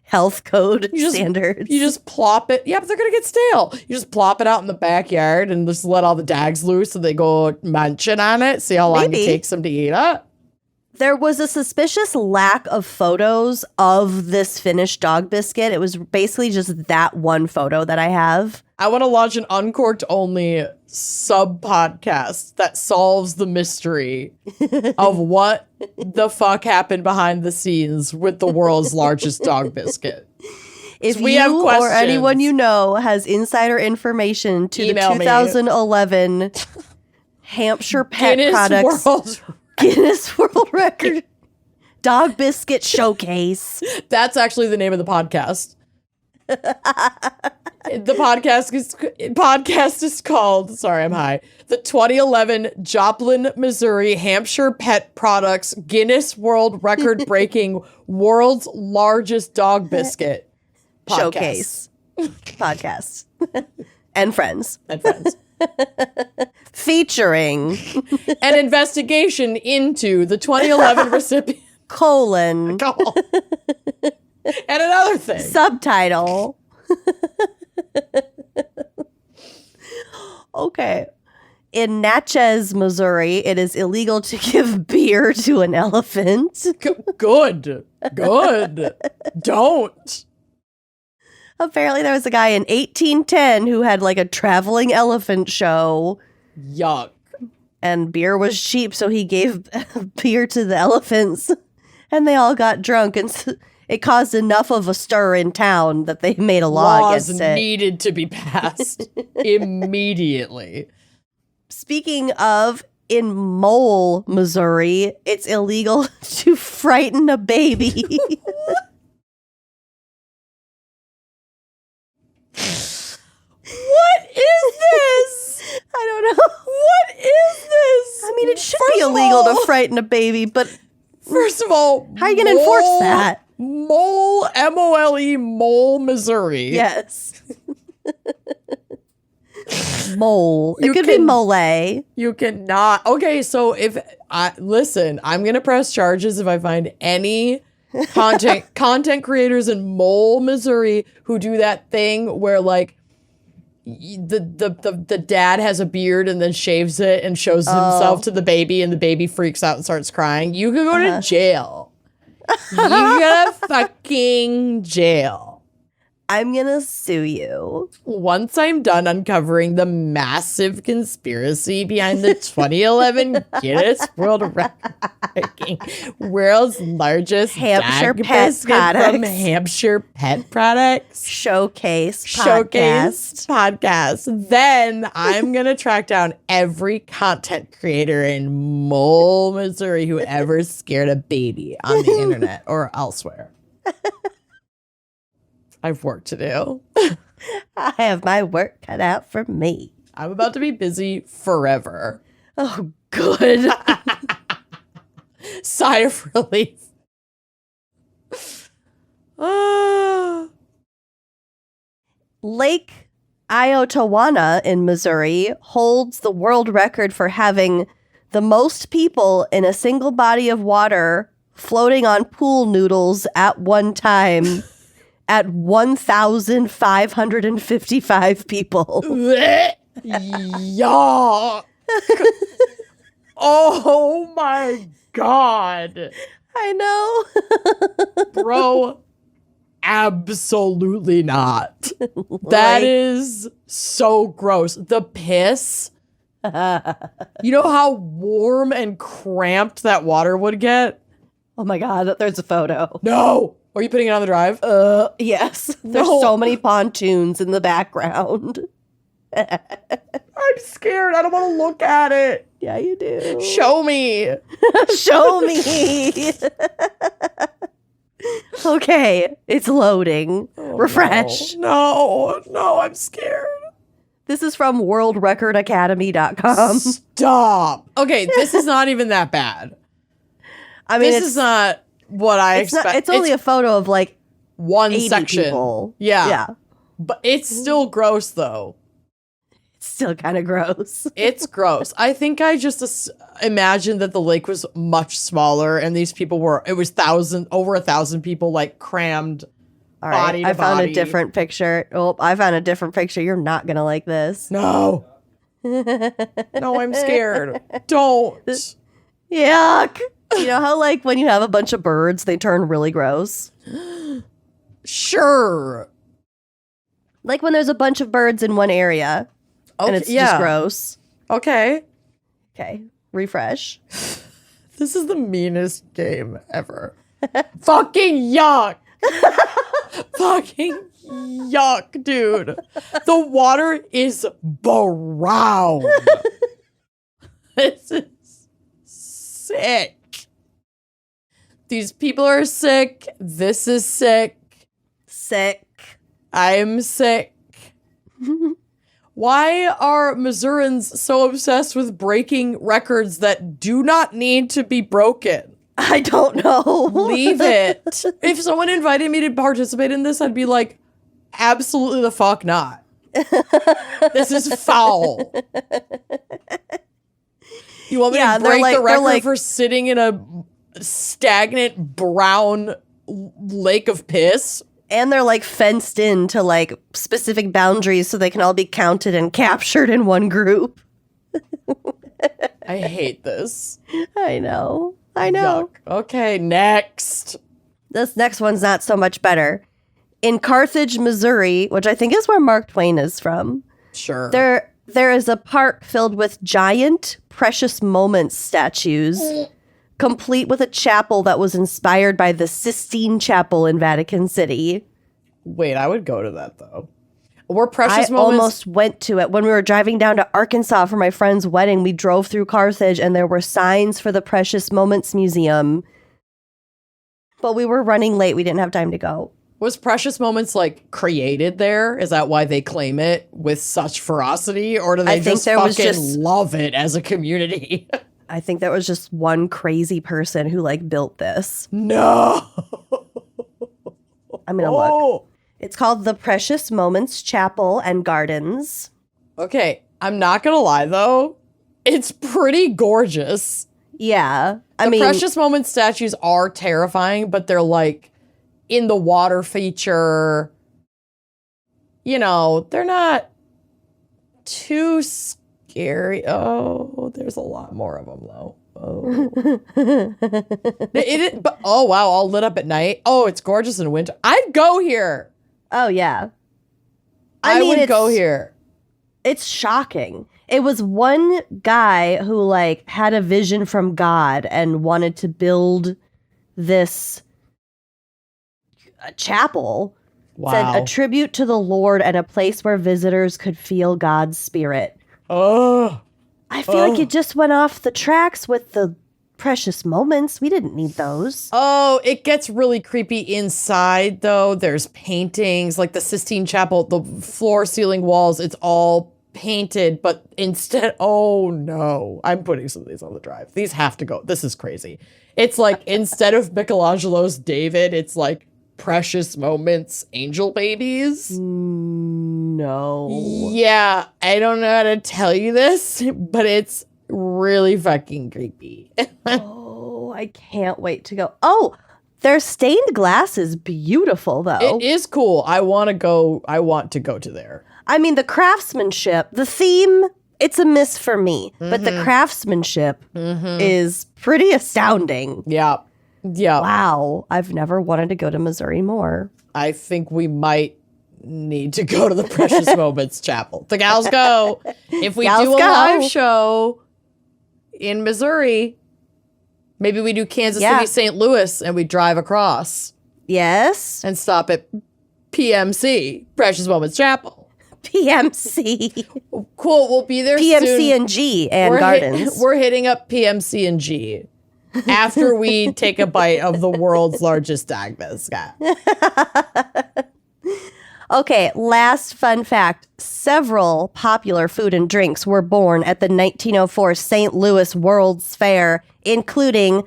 S2: health code standards.
S3: You just plop it. Yeah, but they're gonna get stale. You just plop it out in the backyard and just let all the dogs loose so they go munching on it. See how long it takes them to eat it.
S2: There was a suspicious lack of photos of this finished dog biscuit. It was basically just that one photo that I have.
S3: I want to launch an Uncorked only sub-podcast that solves the mystery of what the fuck happened behind the scenes with the world's largest dog biscuit.
S2: If we have questions, or anyone you know has insider information to the 2011 Hampshire Pet Products Guinness World Record Dog Biscuit Showcase.
S3: That's actually the name of the podcast. The podcast is called, sorry, I'm high, the 2011 Joplin, Missouri Hampshire Pet Products Guinness World Record Breaking World's Largest Dog Biscuit
S2: Showcase podcast. And friends. Featuring
S3: an investigation into the 2011 recipient.
S2: Colon.
S3: And another thing.
S2: Subtitle. Okay. In Natchez, Missouri, it is illegal to give beer to an elephant.
S3: Good. Don't.
S2: Apparently there was a guy in 1810 who had like a traveling elephant show.
S3: Yuck.
S2: And beer was cheap, so he gave beer to the elephants. And they all got drunk, and it caused enough of a stir in town that they made a law against it.
S3: Laws needed to be passed immediately.
S2: Speaking of, in Mole, Missouri, it's illegal to frighten a baby.
S3: What is this?
S2: I don't know.
S3: What is this?
S2: I mean, it should be illegal to frighten a baby, but
S3: first of all,
S2: how are you going to enforce that?
S3: Mole, M-O-L-E, Mole, Missouri.
S2: Yes. Mole. It could be mole.
S3: You cannot. Okay, so listen, I'm going to press charges if I find any content creators in Mole, Missouri who do that thing where like the dad has a beard and then shaves it and shows himself to the baby and the baby freaks out and starts crying. You can go to jail. You go to fucking jail.
S2: I'm gonna sue you.
S3: Once I'm done uncovering the massive conspiracy behind the 2011 Guinness World Record breaking world's largest
S2: Hampshire
S3: dog
S2: pet
S3: biscuit from
S2: products.
S3: Hampshire Pet Products
S2: Showcase
S3: podcast, then I'm gonna track down every content creator in Mole, Missouri who ever scared a baby on the internet or elsewhere. I've work to do.
S2: I have my work cut out for me.
S3: I'm about to be busy forever.
S2: Oh, good.
S3: Sigh of relief.
S2: Lake Iotawana in Missouri holds the world record for having the most people in a single body of water floating on pool noodles at one time at 1,555 people.
S3: Yuck. Oh my God.
S2: I know.
S3: Bro, absolutely not. That is so gross. The piss. You know how warm and cramped that water would get?
S2: Oh my God, there's a photo.
S3: No. Are you putting it on the drive?
S2: Yes. There's
S3: No.
S2: so many pontoons in the background.
S3: I'm scared. I don't want to look at it.
S2: Yeah, you do.
S3: Show me.
S2: Show me. Okay, it's loading. Refresh.
S3: No, I'm scared.
S2: This is from worldrecordacademy.com.
S3: Stop. Okay, this is not even that bad.
S2: I mean,
S3: This is not what I
S2: it's not,
S3: expect.
S2: it's only a photo of like
S3: one
S2: 80
S3: section.
S2: people.
S3: Yeah.
S2: Yeah.
S3: But it's still gross, though.
S2: It's still kind of gross.
S3: It's gross. I think I just imagined that the lake was much smaller and these people were, it was over 1,000 people like crammed.
S2: All right,
S3: Body to
S2: I found
S3: body.
S2: a different picture. Oh, I found a different picture. You're not going to like this.
S3: No. No, I'm scared. Don't.
S2: Yuck. You know how like when you have a bunch of birds, they turn really gross?
S3: Sure.
S2: Like when there's a bunch of birds in one area and it's just gross.
S3: Okay.
S2: Okay, refresh.
S3: This is the meanest game ever. Fucking yuck. Fucking yuck, dude. The water is brown. This is sick. These people are sick. This is sick.
S2: Sick.
S3: I'm sick. Why are Missourians so obsessed with breaking records that do not need to be broken?
S2: I don't know.
S3: Leave it. If someone invited me to participate in this, I'd be like, absolutely the fuck not. This is foul. You want me to break the record for sitting in a stagnant brown lake of piss?
S2: And they're like fenced in to like specific boundaries so they can all be counted and captured in one group.
S3: I hate this.
S2: I know. Yuck.
S3: Okay, next.
S2: This next one's not so much better. In Carthage, Missouri, which I think is where Mark Twain is from,
S3: Sure.
S2: there is a park filled with giant Precious Moments statues, complete with a chapel that was inspired by the Sistine Chapel in Vatican City.
S3: Wait, I would go to that though. Were Precious
S2: I
S3: Moments
S2: almost went to it. When we were driving down to Arkansas for my friend's wedding, we drove through Carthage and there were signs for the Precious Moments Museum. But we were running late. We didn't have time to go.
S3: Was Precious Moments like created there? Is that why they claim it with such ferocity? Or do they just fucking love it as a community?
S2: I think there was just one crazy person who like built this.
S3: No.
S2: I'm going to look. It's called the Precious Moments Chapel and Gardens.
S3: Okay, I'm not gonna lie though. It's pretty gorgeous.
S2: Yeah.
S3: The Precious Moments statues are terrifying, but they're like in the water feature. You know, they're not too scary. Oh, there's a lot more of them though. Oh. But oh wow, all lit up at night. Oh, it's gorgeous in winter. I'd go here.
S2: Oh, yeah.
S3: I
S2: mean,
S3: would go here.
S2: It's shocking. It was one guy who, like, had a vision from God and wanted to build this chapel.
S3: Wow.
S2: Said a tribute to the Lord and a place where visitors could feel God's spirit.
S3: Oh.
S2: I feel like it just went off the tracks with the precious moments. We didn't need those.
S3: Oh, it gets really creepy inside, though. There's paintings, like the Sistine Chapel, the floor, ceiling, walls, it's all painted, but instead, oh no, I'm putting some of these on the drive. These have to go. This is crazy. It's like, instead of Michelangelo's David, it's like precious moments, angel babies.
S2: No.
S3: Yeah, I don't know how to tell you this, but it's really fucking creepy.
S2: Oh, I can't wait to go. Oh, their stained glass is beautiful, though.
S3: It is cool. I want to go to there.
S2: I mean, the craftsmanship, the theme, it's a miss for me. But the craftsmanship is pretty astounding.
S3: Yeah. Yeah.
S2: Wow. I've never wanted to go to Missouri more.
S3: I think we might need to go to the Precious Moments Chapel. The gals go. If we
S2: Gals
S3: do a
S2: go.
S3: live show in Missouri, maybe we do Kansas City, St. Louis, and we drive across
S2: Yes.
S3: and stop at PMC, Precious Moments Chapel.
S2: PMC.
S3: Cool. We'll be there soon.
S2: PMC and G and Gardens.
S3: We're hitting up PMC and G after we take a bite of the world's largest Agnes.
S2: Okay, last fun fact. Several popular food and drinks were born at the 1904 St. Louis World's Fair, including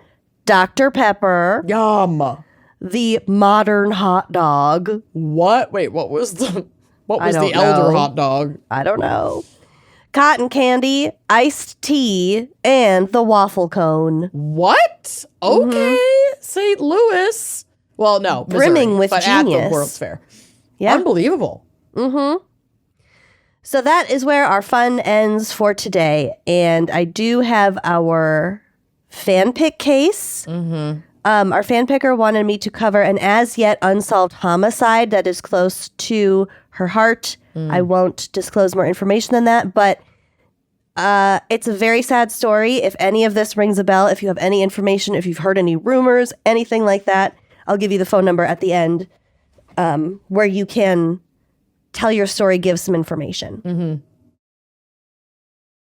S2: Dr. Pepper,
S3: Yum.
S2: the modern hot dog.
S3: What? Wait, what was the
S2: don't
S3: elder
S2: know.
S3: hot dog?
S2: I don't know. Cotton candy, iced tea, and the waffle cone.
S3: What? Okay. St. Louis. Well, no.
S2: Brimming
S3: Missouri,
S2: with
S3: but at
S2: genius.
S3: the World's Fair.
S2: Yeah.
S3: Unbelievable.
S2: So that is where our fun ends for today. And I do have our fan pick case. Our fan picker wanted me to cover an as yet unsolved homicide that is close to her heart. I won't disclose more information than that, but it's a very sad story. If any of this rings a bell, if you have any information, if you've heard any rumors, anything like that, I'll give you the phone number at the end where you can tell your story, give some information.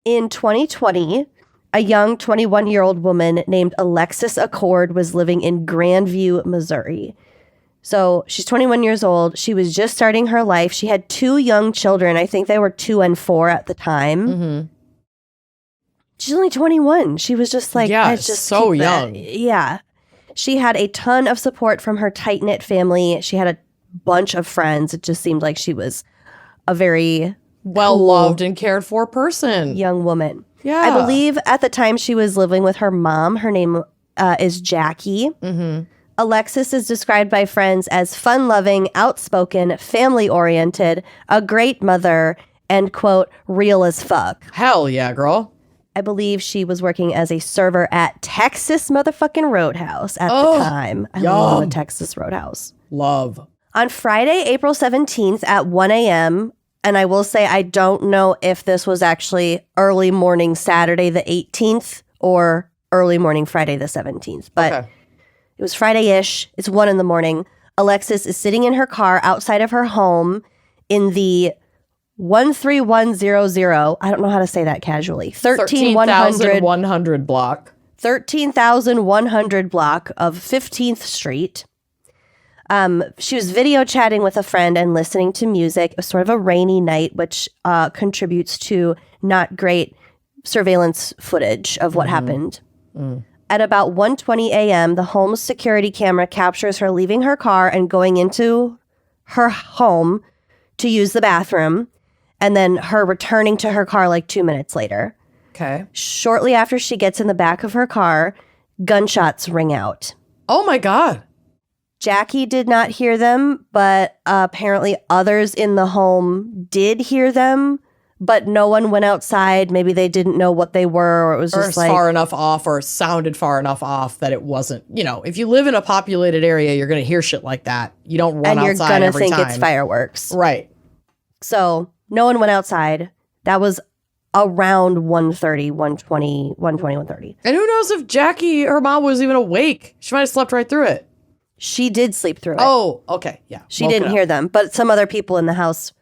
S2: In 2020, a young 21-year-old woman named Alexis Acord was living in Grandview, Missouri. So she's 21 years old. She was just starting her life. She had 2 young children. I think they were 2 and 4 at the time. She's only 21. She was just like,
S3: Yeah,
S2: let's just
S3: so
S2: keep it.
S3: young.
S2: Yeah. She had a ton of support from her tight-knit family. She had a bunch of friends. It just seemed like she was a very
S3: Well-loved and cared for person.
S2: young woman.
S3: Yeah.
S2: I believe at the time she was living with her mom. Her name is Jackie. Alexis is described by friends as fun-loving, outspoken, family-oriented, a great mother, and, quote, real as fuck.
S3: Hell yeah, girl.
S2: I believe she was working as a server at Texas motherfucking Roadhouse at the time. I love a
S3: yum.
S2: Texas Roadhouse.
S3: Love.
S2: On Friday, April 17th at 1 a.m., and I will say I don't know if this was actually early morning Saturday the 18th or early morning Friday the 17th, but it was Friday-ish. It's 1 in the morning. Alexis is sitting in her car outside of her home in the 13100. I don't know how to say that casually.
S3: 13,100 block.
S2: 13,100 block of 15th Street. She was video chatting with a friend and listening to music. It was sort of a rainy night, which contributes to not great surveillance footage of what happened. At about 1:20 a.m., the home's security camera captures her leaving her car and going into her home to use the bathroom, and then her returning to her car like 2 minutes later.
S3: Okay.
S2: Shortly after she gets in the back of her car, gunshots ring out.
S3: Oh my God.
S2: Jackie did not hear them, but apparently others in the home did hear them, but no one went outside. Maybe they didn't know what they were, or it was just
S3: or
S2: like
S3: far enough off, or sounded far enough off that it wasn't. If you live in a populated area, you're gonna hear shit like that. You don't run
S2: and you're
S3: outside
S2: gonna
S3: every
S2: think
S3: time.
S2: it's fireworks.
S3: Right.
S2: So no one went outside. That was around 1:30, 1:20, 1:20, 1:30.
S3: And who knows if Jackie, her mom, was even awake? She might have slept right through it.
S2: She did sleep through it.
S3: Oh, okay, yeah.
S2: She didn't hear them, but some other people in the house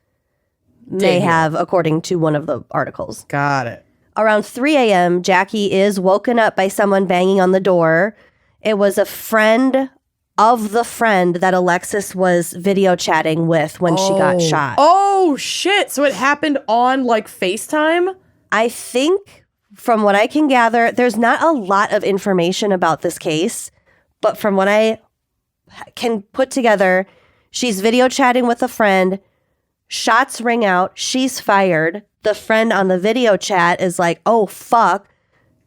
S2: may have, according to one of the articles.
S3: Got it.
S2: Around 3 a.m., Jackie is woken up by someone banging on the door. It was a friend of the friend that Alexis was video chatting with when she got shot.
S3: Oh, shit. So it happened on, FaceTime?
S2: I think, from what I can gather, there's not a lot of information about this case, but from what I can put together, she's video chatting with a friend. Shots ring out. She's fired. The friend on the video chat is like, oh, fuck.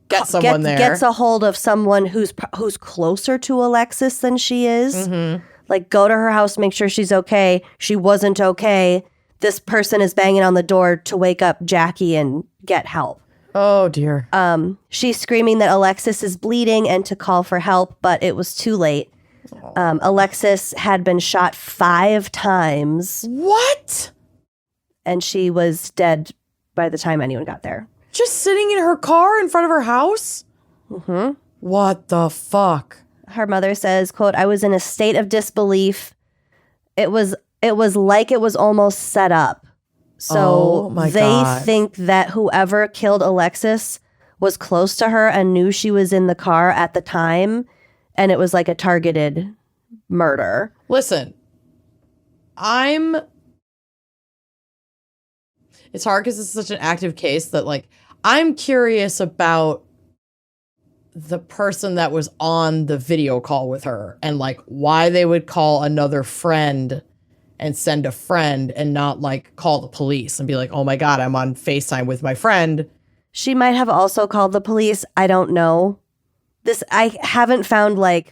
S3: Get someone there.
S2: Gets a hold of someone who's closer to Alexis than she is.
S3: Mm-hmm.
S2: Like, go to her house, make sure she's okay. She wasn't okay. This person is banging on the door to wake up Jackie and get help.
S3: Oh, dear.
S2: She's screaming that Alexis is bleeding and to call for help, but it was too late. Alexis had been shot 5 times.
S3: What?
S2: And she was dead by the time anyone got there.
S3: Just sitting in her car in front of her house?
S2: Mm-hmm.
S3: What the fuck?
S2: Her mother says, quote, I was in a state of disbelief. It was like it was almost set up. So they think that whoever killed Alexis was close to her and knew she was in the car at the time. And it was like a targeted murder.
S3: Listen, it's hard because it's such an active case that I'm curious about the person that was on the video call with her and why they would call another friend and send a friend and not call the police and be like, oh my God, I'm on FaceTime with my friend.
S2: She might have also called the police. I don't know. I haven't found a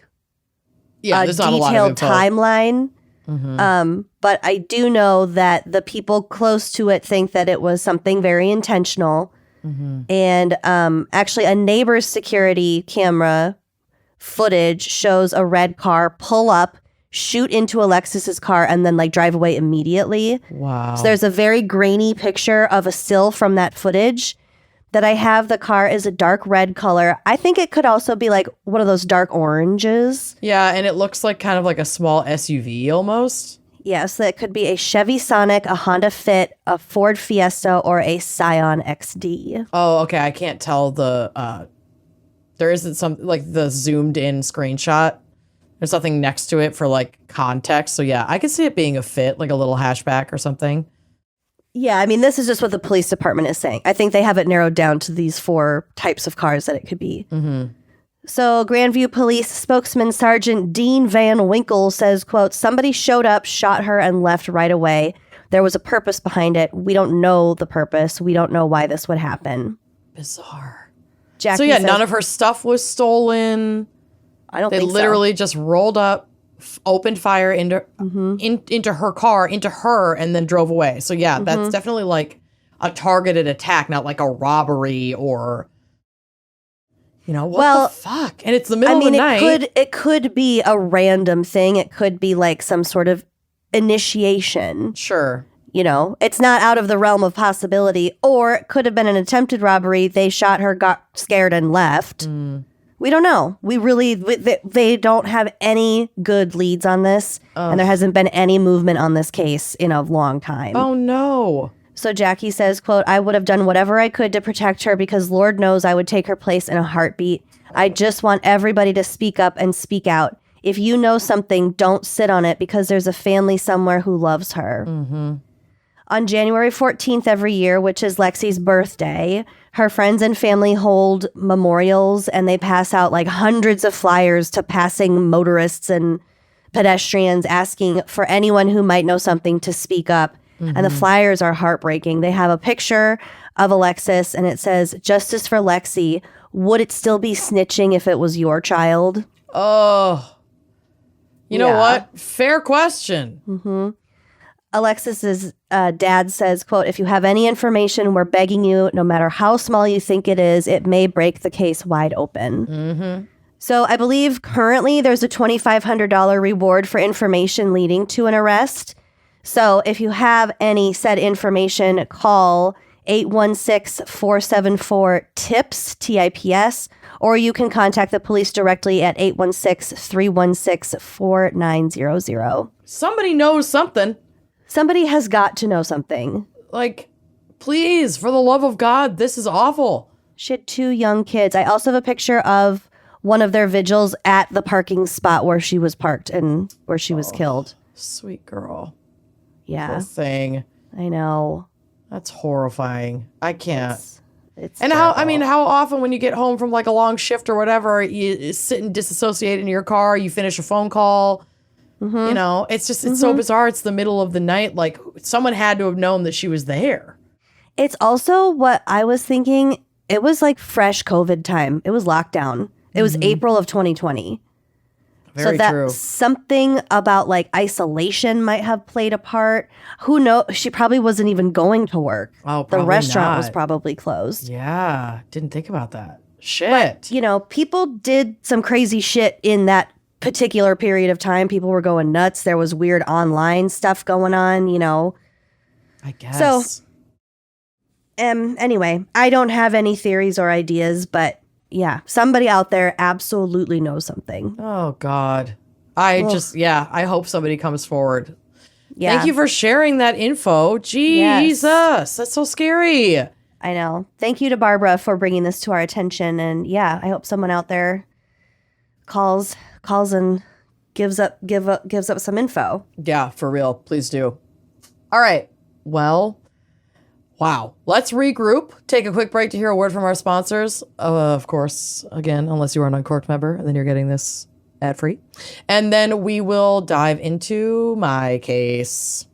S2: detailed timeline.
S3: Mm-hmm.
S2: But I do know that the people close to it think that it was something very intentional.
S3: Mm-hmm.
S2: And actually a neighbor's security camera footage shows a red car pull up, shoot into Alexis's car, and then drive away immediately.
S3: Wow.
S2: So there's a very grainy picture of a still from that footage that I have. The car is a dark red color. I think it could also be one of those dark oranges.
S3: Yeah, and it looks kind of like a small SUV almost.
S2: Yes, that could be a Chevy Sonic, a Honda Fit, a Ford Fiesta, or a Scion XD.
S3: Oh, okay. I can't tell there isn't some the zoomed in screenshot. There's nothing next to it for context. So yeah, I could see it being a Fit, a little hatchback or something.
S2: Yeah, I mean, this is just what the police department is saying. I think they have it narrowed down to these 4 types of cars that it could be.
S3: Mm-hmm.
S2: So Grandview Police spokesman Sergeant Dean Van Winkle says, quote, somebody showed up, shot her, and left right away. There was a purpose behind it. We don't know the purpose. We don't know why this would happen.
S3: Bizarre.
S2: Jackie
S3: so yeah,
S2: says,
S3: none of her stuff was stolen.
S2: I don't
S3: they
S2: think
S3: literally just rolled up, opened fire into her car, into her, and then drove away. So yeah, that's definitely a targeted attack, not a robbery or what the fuck. And it's the middle of the night.
S2: It could be a random thing. It could be some sort of initiation.
S3: Sure.
S2: It's not out of the realm of possibility. Or it could have been an attempted robbery. They shot her, got scared, and left. We don't know. They don't have any good leads on this. And there hasn't been any movement on this case in a long time.
S3: Oh, no.
S2: So Jackie says, quote, I would have done whatever I could to protect her because Lord knows I would take her place in a heartbeat. I just want everybody to speak up and speak out. If you know something, don't sit on it because there's a family somewhere who loves her.
S3: Mm-hmm.
S2: On January 14th every year, which is Lexi's birthday, her friends and family hold memorials and they pass out hundreds of flyers to passing motorists and pedestrians asking for anyone who might know something to speak up. Mm-hmm. And the flyers are heartbreaking. They have a picture of Alexis and it says, Justice for Lexi. Would it still be snitching if it was your child?
S3: Oh, you know what? Fair question.
S2: Mm-hmm. Alexis's dad says, quote, if you have any information, we're begging you, no matter how small you think it is, it may break the case wide open.
S3: Mm-hmm.
S2: So I believe currently there's a $2,500 reward for information leading to an arrest. So if you have any said information, call 816-474-TIPS, TIPS, or you can contact the police directly at 816-316-4900.
S3: Somebody knows something.
S2: Somebody has got to know something.
S3: Like, please, for the love of God, this is awful.
S2: She had 2 young kids. I also have a picture of one of their vigils at the parking spot where she was parked and where she was killed.
S3: Sweet girl.
S2: Yeah.
S3: Poor thing.
S2: I know.
S3: That's horrifying. I can't.
S2: It's
S3: And
S2: terrible.
S3: how often when you get home from like a long shift or whatever, you sit and disassociate in your car, you finish a phone call, you know, it's just, it's so bizarre. It's the middle of the night. Like someone had to have known that she was there.
S2: It's also what I was thinking. It was like fresh COVID time. It was lockdown. It was April of 2020.
S3: Very
S2: so that
S3: true.
S2: something about like isolation might have played a part. Who knows? She probably wasn't even going to work.
S3: Oh,
S2: The
S3: probably
S2: restaurant was
S3: not.
S2: probably closed.
S3: Yeah. Didn't think about that. Shit.
S2: You know, people did some crazy shit in that particular period of time. People were going nuts. There was weird online stuff going on, you know.
S3: I guess.
S2: Anyway, I don't have any theories or ideas, but yeah, somebody out there absolutely knows something.
S3: Oh, God. I hope somebody comes forward.
S2: Yeah.
S3: Thank you for sharing that info. Jesus. That's so scary.
S2: I know. Thank you to Barbara for bringing this to our attention. And yeah, I hope someone out there calls and gives up some info.
S3: Yeah, for real. Please do. All right. Well, wow. Let's regroup. Take a quick break to hear a word from our sponsors. Of course, again, unless you are an Uncorked member, and then you're getting this ad-free. And then we will dive into my case.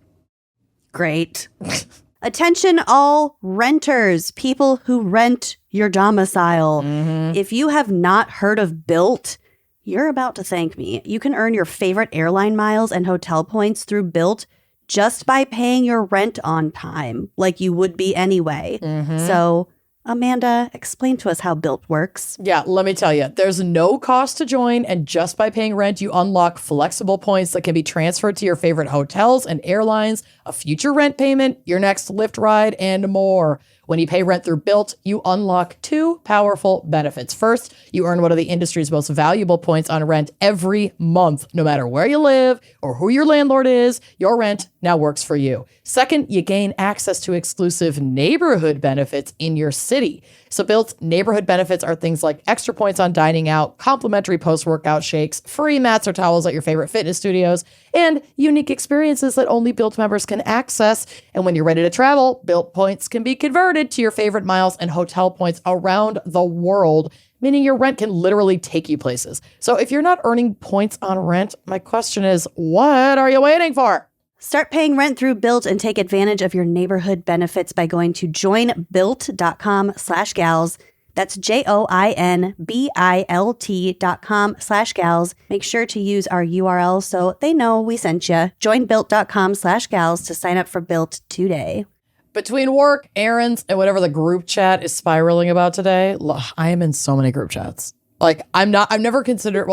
S2: Great. Attention all renters, people who rent your domicile. If you have not heard of Built, you're about to thank me. You can earn your favorite airline miles and hotel points through Built just by paying your rent on time, like you would be anyway. So, Amanda, explain to us how Built works.
S3: Yeah, let me tell you, there's no cost to join, and just by paying rent, you unlock flexible points that can be transferred to your favorite hotels and airlines, a future rent payment, your next Lyft ride, and more. When you pay rent through Built, you unlock 2 powerful benefits. First, you earn one of the industry's most valuable points on rent every month. No matter where you live or who your landlord is, your rent now works for you. Second, you gain access to exclusive neighborhood benefits in your city. So Built's neighborhood benefits are things like extra points on dining out, complimentary post-workout shakes, free mats or towels at your favorite fitness studios, and unique experiences that only Built members can access. And when you're ready to travel, Built points can be converted to your favorite miles and hotel points around the world, meaning your rent can literally take you places. So if you're not earning points on rent, my question is, what are you waiting for?
S2: Start paying rent through Built and take advantage of your neighborhood benefits by going to joinbuilt.com/gals. That's JOINBILT.com/gals. Make sure to use our URL so they know we sent you. Joinbuilt.com/gals to sign up for Built today.
S3: Between work, errands, and whatever the group chat is spiraling about today, I am in so many group chats. Like, I haven't considered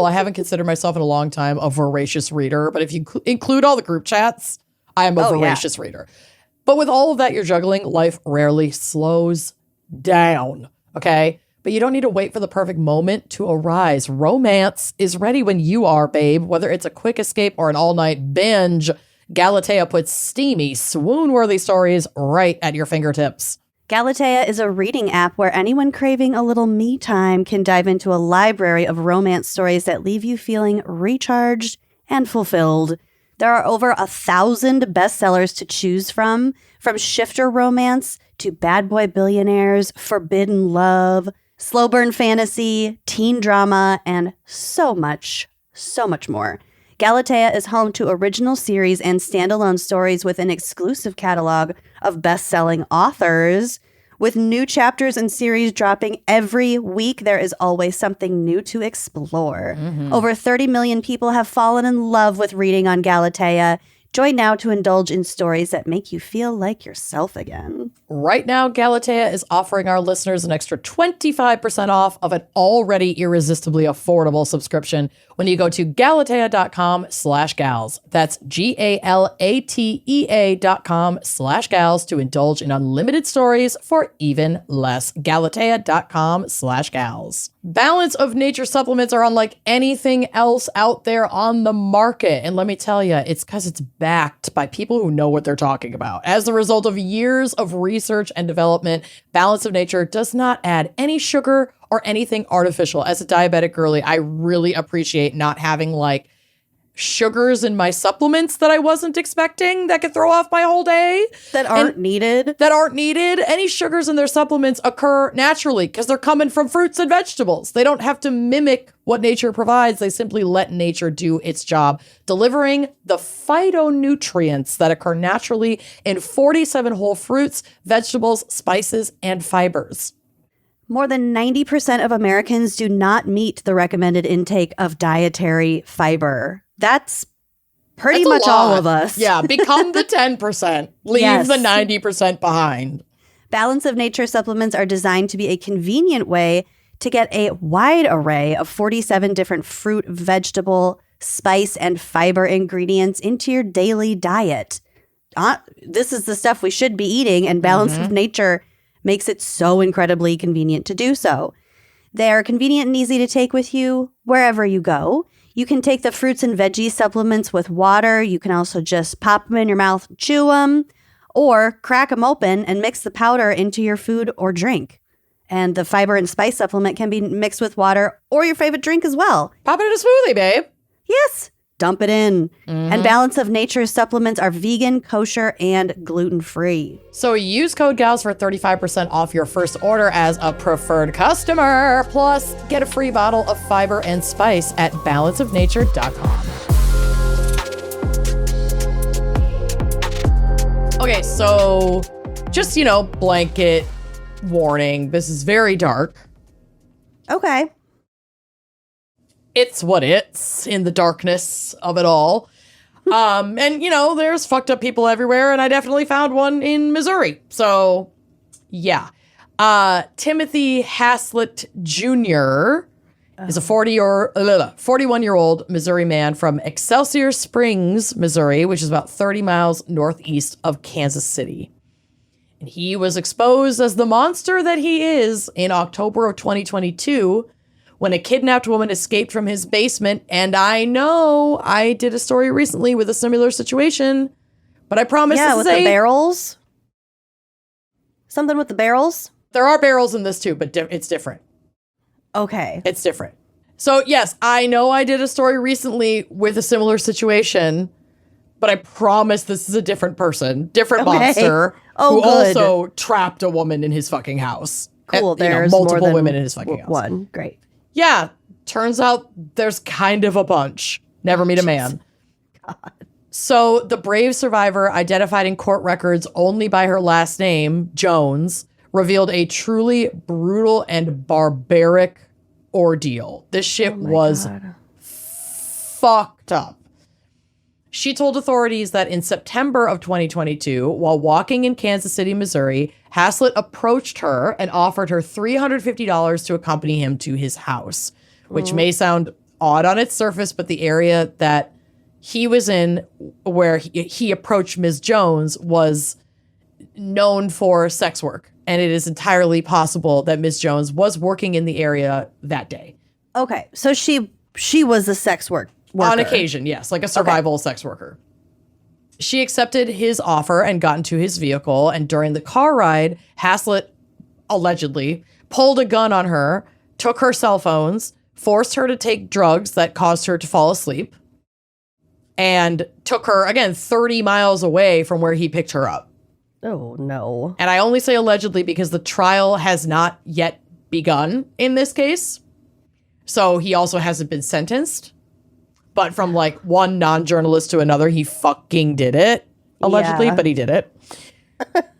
S3: myself in a long time a voracious reader, but if you include all the group chats, I am a voracious reader. But with all of that you're juggling, life rarely slows down, okay? But you don't need to wait for the perfect moment to arise. Romance is ready when you are, babe. Whether it's a quick escape or an all-night binge, Galatea puts steamy, swoon-worthy stories right at your fingertips.
S2: Galatea is a reading app where anyone craving a little me time can dive into a library of romance stories that leave you feeling recharged and fulfilled. There are over 1,000 bestsellers to choose from shifter romance to bad boy billionaires, forbidden love, slow burn fantasy, teen drama, and so much more. Galatea is home to original series and standalone stories with an exclusive catalog of best-selling authors. With new chapters and series dropping every week, there is always something new to explore. Over 30 million people have fallen in love with reading on Galatea. Join now to indulge in stories that make you feel like yourself again.
S3: Right now, Galatea is offering our listeners an extra 25% off of an already irresistibly affordable subscription when you go to galatea.com/gals. That's GALATEA.com/gals to indulge in unlimited stories for even less. Galatea.com/gals. Balance of Nature supplements are unlike anything else out there on the market. And let me tell you, it's because it's backed by people who know what they're talking about. As a result of years of research and development, Balance of Nature does not add any sugar or anything artificial. As a diabetic girly, I really appreciate not having like sugars in my supplements that I wasn't expecting that could throw off my whole day.
S2: That aren't needed.
S3: Any sugars in their supplements occur naturally because they're coming from fruits and vegetables. They don't have to mimic what nature provides. They simply let nature do its job, delivering the phytonutrients that occur naturally in 47 whole fruits, vegetables, spices, and fibers.
S2: More than 90% of Americans do not meet the recommended intake of dietary fiber. That's pretty much all of us.
S3: Yeah, become the 10%. Leave the 90% behind.
S2: Balance of Nature supplements are designed to be a convenient way to get a wide array of 47 different fruit, vegetable, spice, and fiber ingredients into your daily diet. This is the stuff we should be eating, and Balance of Nature makes it so incredibly convenient to do so. They are convenient and easy to take with you wherever you go. You can take the fruits and veggie supplements with water. You can also just pop them in your mouth, chew them, or crack them open and mix the powder into your food or drink. And the fiber and spice supplement can be mixed with water or your favorite drink as well.
S3: Pop it in a smoothie, babe.
S2: Yes. Dump it in. And Balance of Nature supplements are vegan, kosher, and gluten-free.
S3: So use code GALS for 35% off your first order as a preferred customer. Plus, get a free bottle of fiber and spice at balanceofnature.com. Okay, so just, blanket warning. This is very dark.
S2: Okay.
S3: It's what it's in the darkness of it all. And, there's fucked up people everywhere, and I definitely found one in Missouri. So, yeah. Timothy Haslett Jr. is a 41-year-old Missouri man from Excelsior Springs, Missouri, which is about 30 miles northeast of Kansas City. And he was exposed as the monster that he is in October of 2022 when a kidnapped woman escaped from his basement. And I know I did a story recently with a similar situation, but I promise this
S2: with
S3: is
S2: the barrels. Something with the barrels?
S3: There are barrels in this too, but it's different.
S2: Okay.
S3: It's different. So yes, I know I did a story recently with a similar situation, but I promise this is a different person, different monster who also trapped a woman in his fucking house.
S2: Cool. There's
S3: multiple
S2: more than
S3: women in his fucking house.
S2: One. Great.
S3: Yeah, turns out there's kind of a bunch. Never meet a man.
S2: God.
S3: So the brave survivor, identified in court records only by her last name, Jones, revealed a truly brutal and barbaric ordeal. This shit was fucked up. She told authorities that in September of 2022, while walking in Kansas City, Missouri, Haslett approached her and offered her $350 to accompany him to his house, which may sound odd on its surface, but the area that he was in where he approached Ms. Jones was known for sex work. And it is entirely possible that Ms. Jones was working in the area that day.
S2: Okay, so she was a sex worker.
S3: On occasion, yes, like a survival sex worker. She accepted his offer and got into his vehicle. And during the car ride, Haslett allegedly pulled a gun on her, took her cell phones, forced her to take drugs that caused her to fall asleep, and took her, again, 30 miles away from where he picked her up.
S2: Oh, no.
S3: And I only say allegedly because the trial has not yet begun in this case. So he also hasn't been sentenced. But from like one non-journalist to another, he fucking did it. Allegedly, but he did it.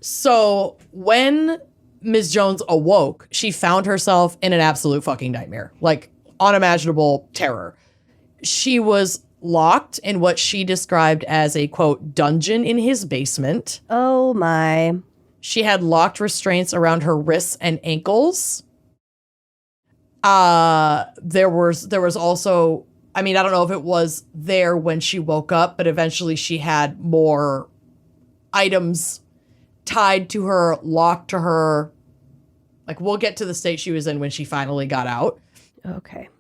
S3: So when Ms. Jones awoke, she found herself in an absolute fucking nightmare. Like unimaginable terror. She was locked in what she described as a, quote, dungeon in his basement.
S2: Oh, my.
S3: She had locked restraints around her wrists and ankles. There was also, I mean, I don't know if it was there when she woke up, but eventually she had more items tied to her, locked to her. Like, we'll get to the state she was in when she finally got out.
S2: Okay.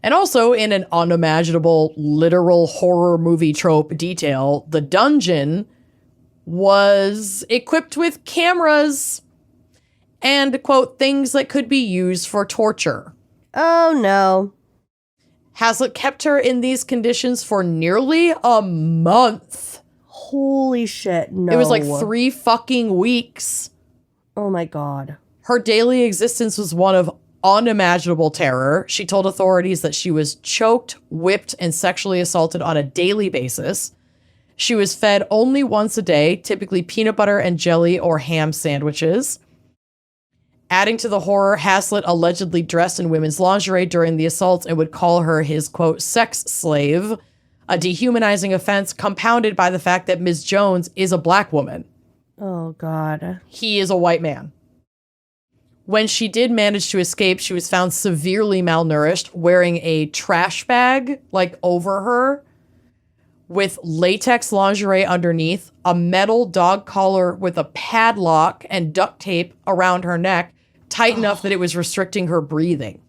S3: And also, in an unimaginable, literal horror movie trope detail, the dungeon was equipped with cameras and, quote, things that could be used for torture.
S2: Oh, no.
S3: Haslett kept her in these conditions for nearly a month.
S2: Holy shit, no.
S3: It was like 3 fucking weeks.
S2: Oh, my God.
S3: Her daily existence was one of unimaginable terror. She told authorities that she was choked, whipped, and sexually assaulted on a daily basis. She was fed only once a day, typically peanut butter and jelly or ham sandwiches. Adding to the horror, Haslett allegedly dressed in women's lingerie during the assaults and would call her his, quote, sex slave, a dehumanizing offense compounded by the fact that Ms. Jones is a black woman.
S2: Oh, God.
S3: He is a white man. When she did manage to escape, she was found severely malnourished, wearing a trash bag, like, over her, with latex lingerie underneath, a metal dog collar with a padlock and duct tape around her neck, tight enough that it was restricting her breathing.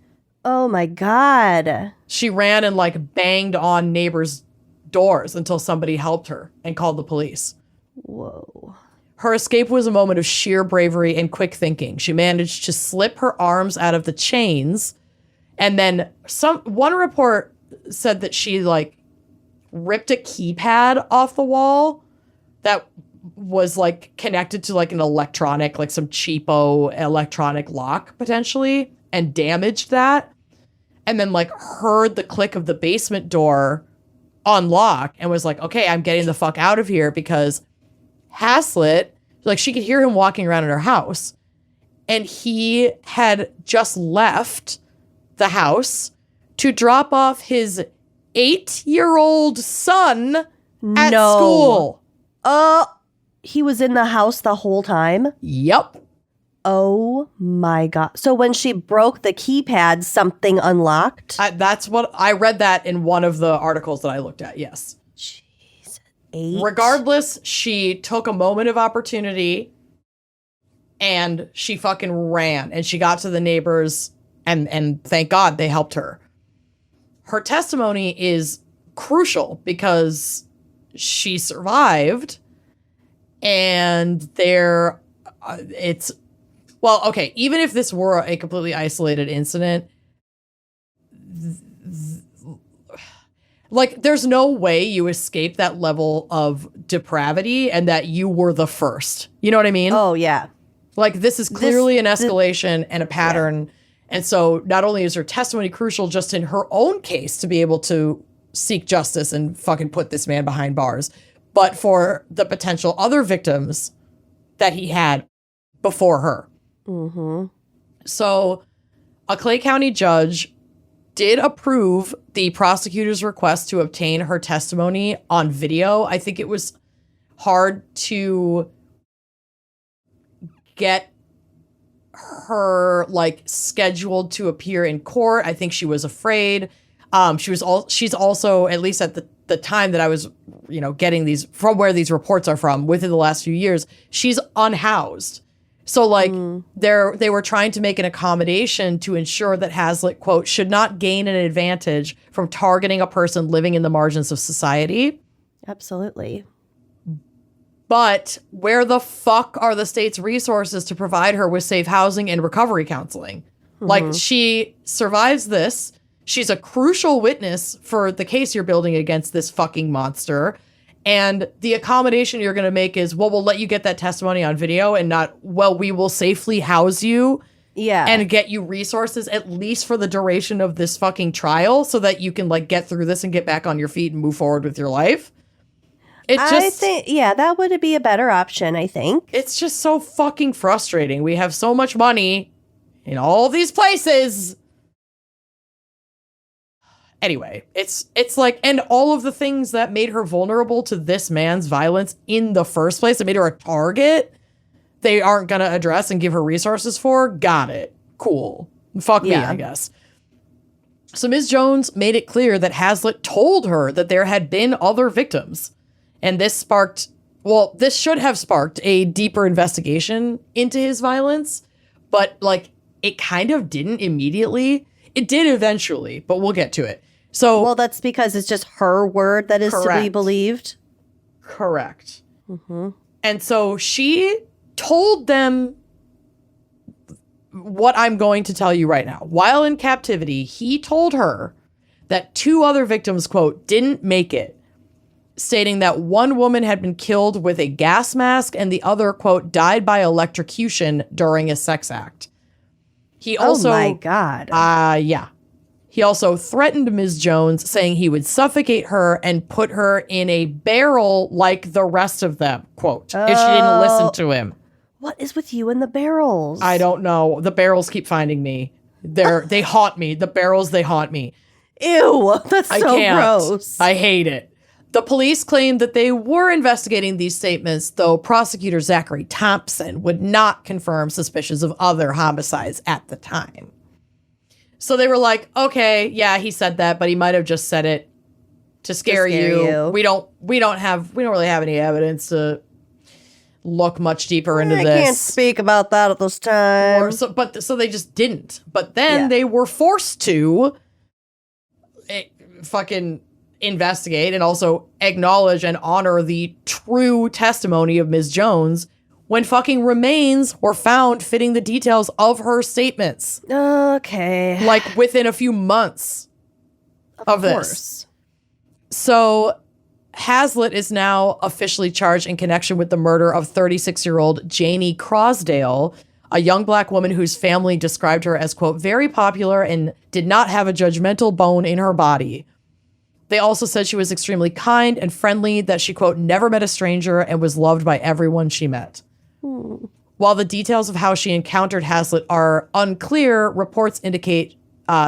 S2: Oh, my God.
S3: She ran and, like, banged on neighbors' doors until somebody helped her and called the police.
S2: Whoa.
S3: Her escape was a moment of sheer bravery and quick thinking. She managed to slip her arms out of the chains, and then one report said that she, like, ripped a keypad off the wall that was, like, connected to, like, an electronic, like, some cheapo electronic lock, potentially, and damaged that, and then, like, heard the click of the basement door unlock and was like, okay, I'm getting the fuck out of here, because Haslett, like, she could hear him walking around in her house, and he had just left the house to drop off his 8-year-old son at school.
S2: He was in the house the whole time?
S3: Yep.
S2: Oh, my God. So when she broke the keypad, something unlocked?
S3: That's what I read that in one of the articles that I looked at, yes.
S2: Jeez. 8?
S3: Regardless, she took a moment of opportunity and she fucking ran, and she got to the neighbors, and thank God they helped her. Her testimony is crucial because she survived, and even if this were a completely isolated incident, like, there's no way you escape that level of depravity and that you were the first. You know what I mean?
S2: Oh, yeah.
S3: Like, this is clearly an escalation and a pattern. Yeah. And so not only is her testimony crucial just in her own case to be able to seek justice and fucking put this man behind bars, but for the potential other victims that he had before her.
S2: Mm-hmm.
S3: So a Clay County judge did approve the prosecutor's request to obtain her testimony on video. I think it was hard to get her, like, scheduled to appear in court. I think she was afraid. She's also, at least at the time that I was, getting these from where these reports are from within the last few years, she's unhoused. So, like, they were trying to make an accommodation to ensure that Haslett, quote, should not gain an advantage from targeting a person living in the margins of society.
S2: Absolutely.
S3: But where the fuck are the state's resources to provide her with safe housing and recovery counseling? Mm-hmm. Like, she survives this. She's a crucial witness for the case you're building against this fucking monster. And the accommodation you're going to make is, well, we'll let you get that testimony on video, and not, well, we will safely house you.
S2: Yeah.
S3: And get you resources at least for the duration of this fucking trial so that you can, like, get through this and get back on your feet and move forward with your life.
S2: I think, that would be a better option, I think.
S3: It's just so fucking frustrating. We have so much money in all these places, anyway, it's like, and all of the things that made her vulnerable to this man's violence in the first place, that made her a target, they aren't going to address and give her resources for. Got it. Cool. Fuck me, I guess. So Ms. Jones made it clear that Haslett told her that there had been other victims. And this should have sparked a deeper investigation into his violence. But, like, it kind of didn't immediately. It did eventually, but we'll get to it. So,
S2: well, that's because it's just her word that is to be believed.
S3: Correct. And so she told them what I'm going to tell you right now. While in captivity, he told her that 2 other victims, quote, didn't make it, stating that one woman had been killed with a gas mask and the other, quote, died by electrocution during a sex act. He also,
S2: oh my God.
S3: Yeah. He also threatened Ms. Jones, saying he would suffocate her and put her in a barrel like the rest of them, quote, if she didn't listen to him.
S2: What is with you and the barrels?
S3: I don't know. The barrels keep finding me. They haunt me. The barrels, they haunt me.
S2: Ew, that's so gross.
S3: I hate it. The police claimed that they were investigating these statements, though prosecutor Zachary Thompson would not confirm suspicions of other homicides at the time. So they were like, okay, yeah, he said that, but he might have just said it to scare you. We don't really have any evidence to look much deeper into this.
S2: I can't speak about that at this time.
S3: So they just didn't. But then they were forced to fucking investigate and also acknowledge and honor the true testimony of Ms. Jones when fucking remains were found fitting the details of her statements.
S2: Okay.
S3: Like within a few months of this. So Haslett is now officially charged in connection with the murder of 36-year-old Janie Crosdale, a young black woman whose family described her as, quote, very popular and did not have a judgmental bone in her body. They also said she was extremely kind and friendly, that she, quote, never met a stranger and was loved by everyone she met. While the details of how she encountered Haslett are unclear, reports indicate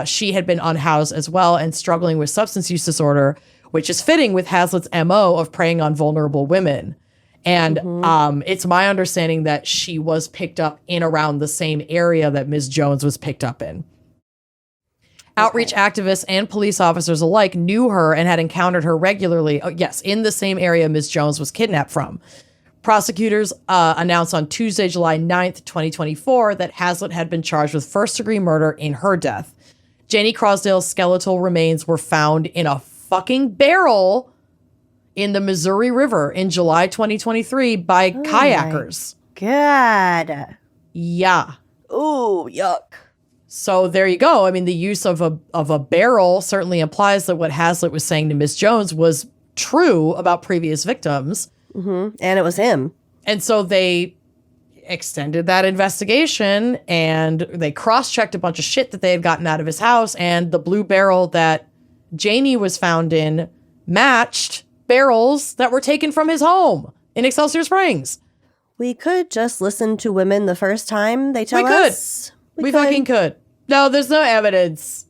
S3: she had been unhoused as well and struggling with substance use disorder, which is fitting with Haslett's MO of preying on vulnerable women. And it's my understanding that she was picked up in around the same area that Ms. Jones was picked up in. Outreach activists and police officers alike knew her and had encountered her regularly. Oh, yes, in the same area Ms. Jones was kidnapped from. Prosecutors announced on Tuesday, July 9th, 2024, that Haslett had been charged with first-degree murder in her death. Janie Crosdale's skeletal remains were found in a fucking barrel in the Missouri River in July 2023 by kayakers.
S2: God.
S3: Yeah.
S2: Ooh, yuck.
S3: So there you go. I mean, the use of a barrel certainly implies that what Haslett was saying to Ms. Jones was true about previous victims.
S2: And it was him.
S3: And so they extended that investigation and they cross-checked a bunch of shit that they had gotten out of his house, and the blue barrel that Janie was found in matched barrels that were taken from his home in Excelsior Springs.
S2: We could just listen to women the first time they tell us.
S3: We fucking could. No, there's no evidence.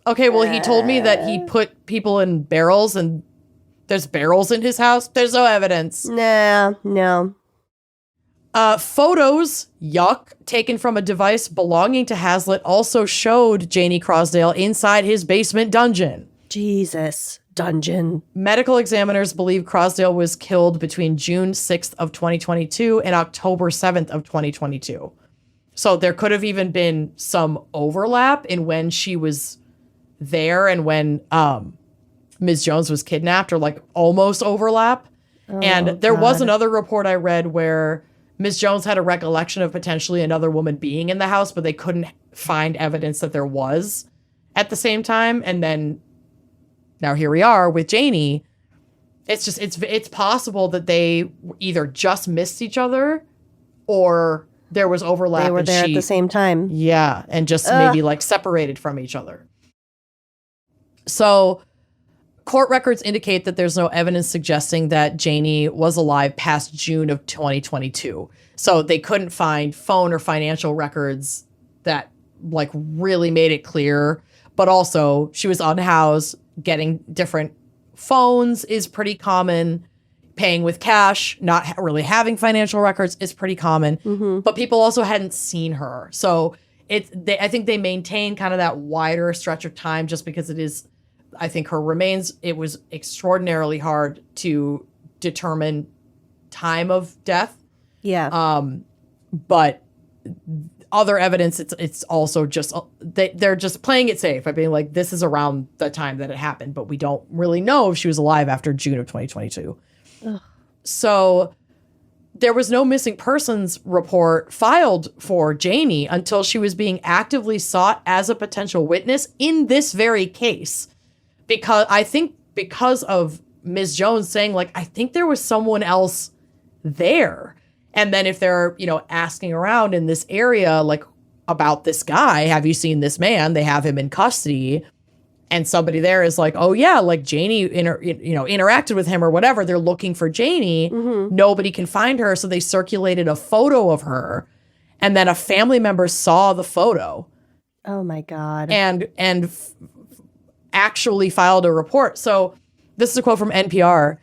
S3: Okay, well, he told me that he put people in barrels and there's barrels in his house. There's no evidence.
S2: Nah, no.
S3: Photos, yuck, taken from a device belonging to Haslett also showed Janie Crosdale inside his basement dungeon.
S2: Jesus, dungeon.
S3: Medical examiners believe Crosdale was killed between June 6th of 2022 and October 7th of 2022. So there could have even been some overlap in when she was there and when Ms. Jones was kidnapped, or like almost overlap. And there was another report I read where Ms. Jones had a recollection of potentially another woman being in the house, but they couldn't find evidence that there was at the same time. And then now here we are with Janie. It's just, it's possible that they either just missed each other or there was overlap.
S2: They were there at the same time.
S3: Yeah. And just maybe like separated from each other. So court records indicate that there's no evidence suggesting that Janie was alive past June of 2022. So they couldn't find phone or financial records that like really made it clear. But also, she was unhoused. Getting different phones is pretty common. Paying with cash, not really having financial records is pretty common. But people also hadn't seen her. So I think they maintain kind of that wider stretch of time just because it is, I think her remains, it was extraordinarily hard to determine time of death.
S2: Yeah.
S3: But other evidence, it's also just, they're just playing it safe by being like, this is around the time that it happened, but we don't really know if she was alive after June of 2022.
S2: Ugh.
S3: So there was no missing persons report filed for Janie until she was being actively sought as a potential witness in this very case. Because of Ms. Jones saying, like, I think there was someone else there. And then if they're, asking around in this area, like, about this guy, have you seen this man? They have him in custody. And somebody there is like, oh, yeah, like Janie, interacted with him or whatever. They're looking for Janie. Nobody can find her. So they circulated a photo of her. And then a family member saw the photo.
S2: Oh, my God.
S3: And actually filed a report. So this is a quote from NPR.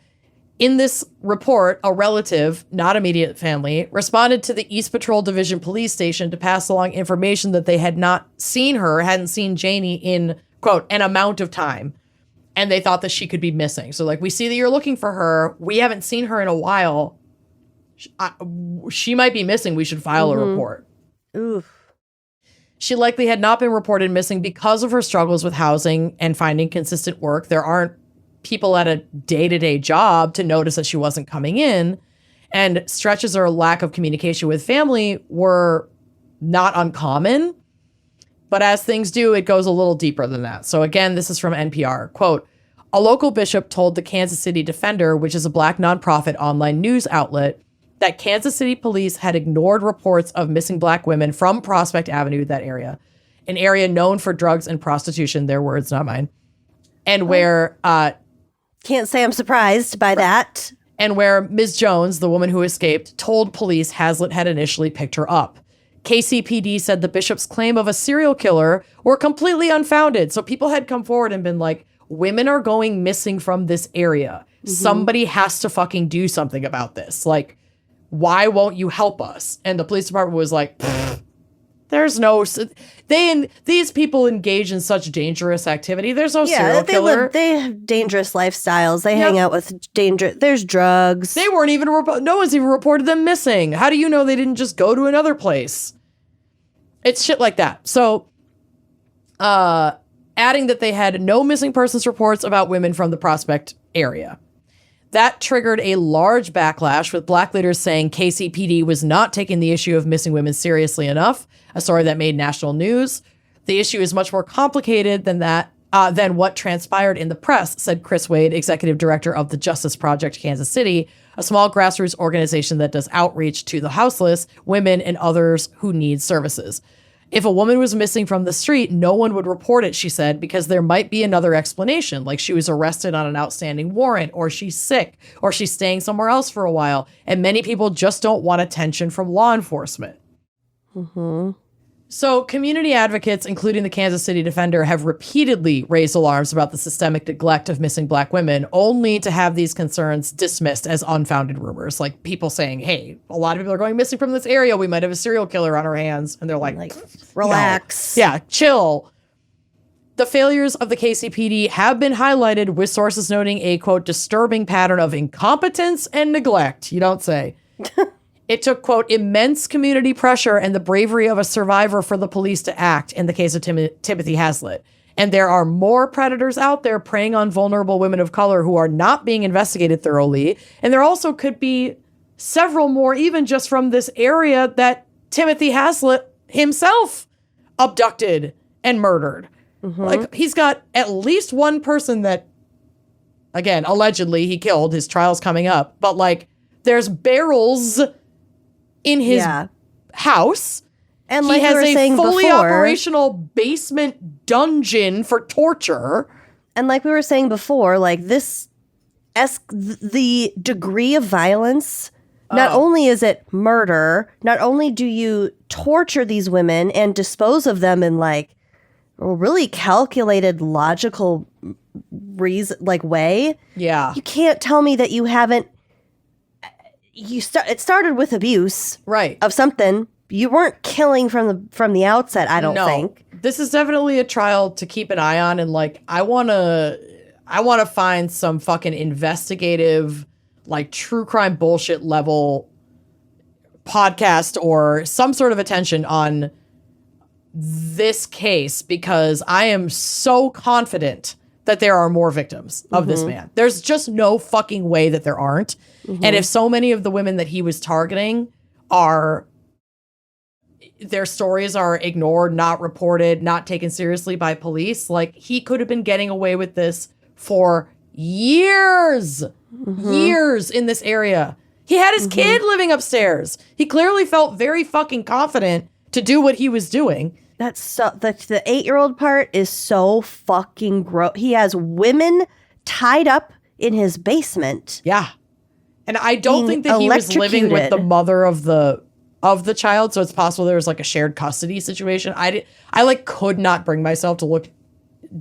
S3: In this report, a relative, not immediate family, responded to the East Patrol Division police station to pass along information that they had not seen her, hadn't seen Janie in, quote, an amount of time. And they thought that she could be missing. So, like, we see that you're looking for her. We haven't seen her in a while. She might be missing. We should file a report.
S2: Oof.
S3: She likely had not been reported missing because of her struggles with housing and finding consistent work. There aren't people at a day-to-day job to notice that she wasn't coming in. And stretches or lack of communication with family were not uncommon. But as things do, it goes a little deeper than that. So again, this is from NPR. Quote, a local bishop told the Kansas City Defender, which is a Black nonprofit online news outlet, that Kansas City police had ignored reports of missing Black women from Prospect Avenue, that area, an area known for drugs and prostitution, their words, not mine, and where...
S2: Can't say I'm surprised by that.
S3: And where Ms. Jones, the woman who escaped, told police Haslett had initially picked her up. KCPD said the bishop's claim of a serial killer were completely unfounded. So people had come forward and been like, women are going missing from this area. Somebody has to fucking do something about this. Like, why won't you help us? And the police department was like, there's no... These people engage in such dangerous activity. There's no serial killer.
S2: They have dangerous lifestyles. They hang out with there's drugs.
S3: They weren't even... no one's even reported them missing. How do you know they didn't just go to another place? It's shit like that. So, adding that they had no missing persons reports about women from the Prospect area. That triggered a large backlash, with Black leaders saying KCPD was not taking the issue of missing women seriously enough, a story that made national news. The issue is much more complicated than that, than what transpired in the press, said Chris Wade, executive director of the Justice Project Kansas City, a small grassroots organization that does outreach to the houseless, women, and others who need services. If a woman was missing from the street, no one would report it, she said, because there might be another explanation, like she was arrested on an outstanding warrant, or she's sick, or she's staying somewhere else for a while, and many people just don't want attention from law enforcement. So community advocates, including the Kansas City Defender, have repeatedly raised alarms about the systemic neglect of missing Black women, only to have these concerns dismissed as unfounded rumors. Like people saying, hey, a lot of people are going missing from this area. We might have a serial killer on our hands. And they're like
S2: relax.
S3: No. Yeah, chill. The failures of the KCPD have been highlighted, with sources noting a, quote, disturbing pattern of incompetence and neglect. You don't say. It took, quote, immense community pressure and the bravery of a survivor for the police to act in the case of Timothy Haslett. And there are more predators out there preying on vulnerable women of color who are not being investigated thoroughly. And there also could be several more, even just from this area, that Timothy Haslett himself abducted and murdered. Like, he's got at least one person that, again, allegedly he killed. His trial's coming up. But, like, there's barrels in his house.
S2: And
S3: he
S2: like
S3: has
S2: we were
S3: a
S2: saying
S3: fully
S2: before,
S3: operational basement dungeon for torture.
S2: And like we were saying before, like the degree of violence, not only is it murder, not only do you torture these women and dispose of them in like a really calculated, logical reason, like way.
S3: Yeah.
S2: You can't tell me that you haven't. It started with abuse,
S3: Right.
S2: of something. You weren't killing from the outset. I don't think.
S3: This is definitely a trial to keep an eye on, and like I wanna find some fucking investigative, like true crime bullshit level podcast or some sort of attention on this case, because I am so confident that there are more victims of this man. There's just no fucking way that there aren't. And if so many of the women that he was targeting their stories are ignored, not reported, not taken seriously by police, like he could have been getting away with this for years in this area. He had his kid living upstairs. He clearly felt very fucking confident to do what he was doing.
S2: That's so the 8-year-old part is so fucking gross. He has women tied up in his basement.
S3: Yeah. And I don't think that he was living with the mother of the child, so it's possible there was like a shared custody situation. I like could not bring myself to look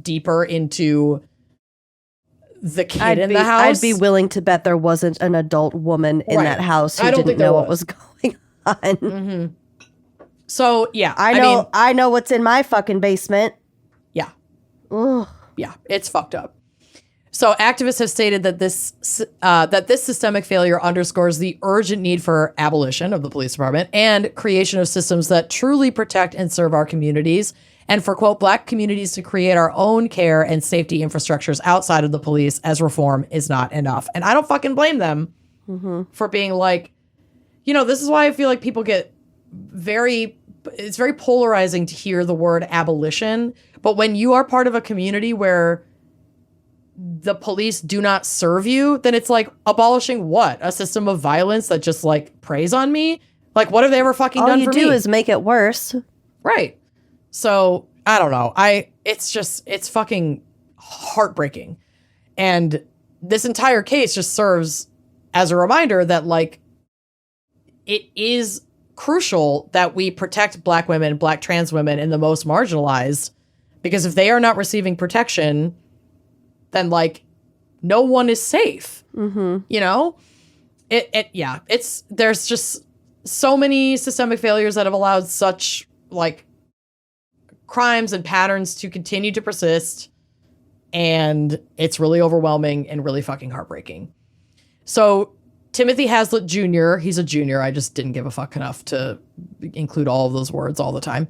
S3: deeper into the kid in the house.
S2: I'd be willing to bet there wasn't an adult woman in that house who didn't know what was going on.
S3: So yeah,
S2: I know what's in my fucking basement.
S3: Yeah.
S2: Ugh.
S3: Yeah, it's fucked up. So activists have stated that this systemic failure underscores the urgent need for abolition of the police department and creation of systems that truly protect and serve our communities, and for, quote, Black communities to create our own care and safety infrastructures outside of the police, as reform is not enough. And I don't fucking blame them for being like, this is why I feel like people get it's very polarizing to hear the word abolition. But when you are part of a community where the police do not serve you, then it's like abolishing what? A system of violence that just like preys on me? Like, what have they ever fucking done for me?
S2: All you do is make it worse.
S3: Right. So I don't know. It's fucking heartbreaking. And this entire case just serves as a reminder that like it is crucial that we protect Black women, Black trans women, and the most marginalized, because if they are not receiving protection, then like no one is safe. There's just so many systemic failures that have allowed such like crimes and patterns to continue to persist, and it's really overwhelming and really fucking heartbreaking. So Timothy Haslett Jr., he's a junior, I just didn't give a fuck enough to include all of those words all the time,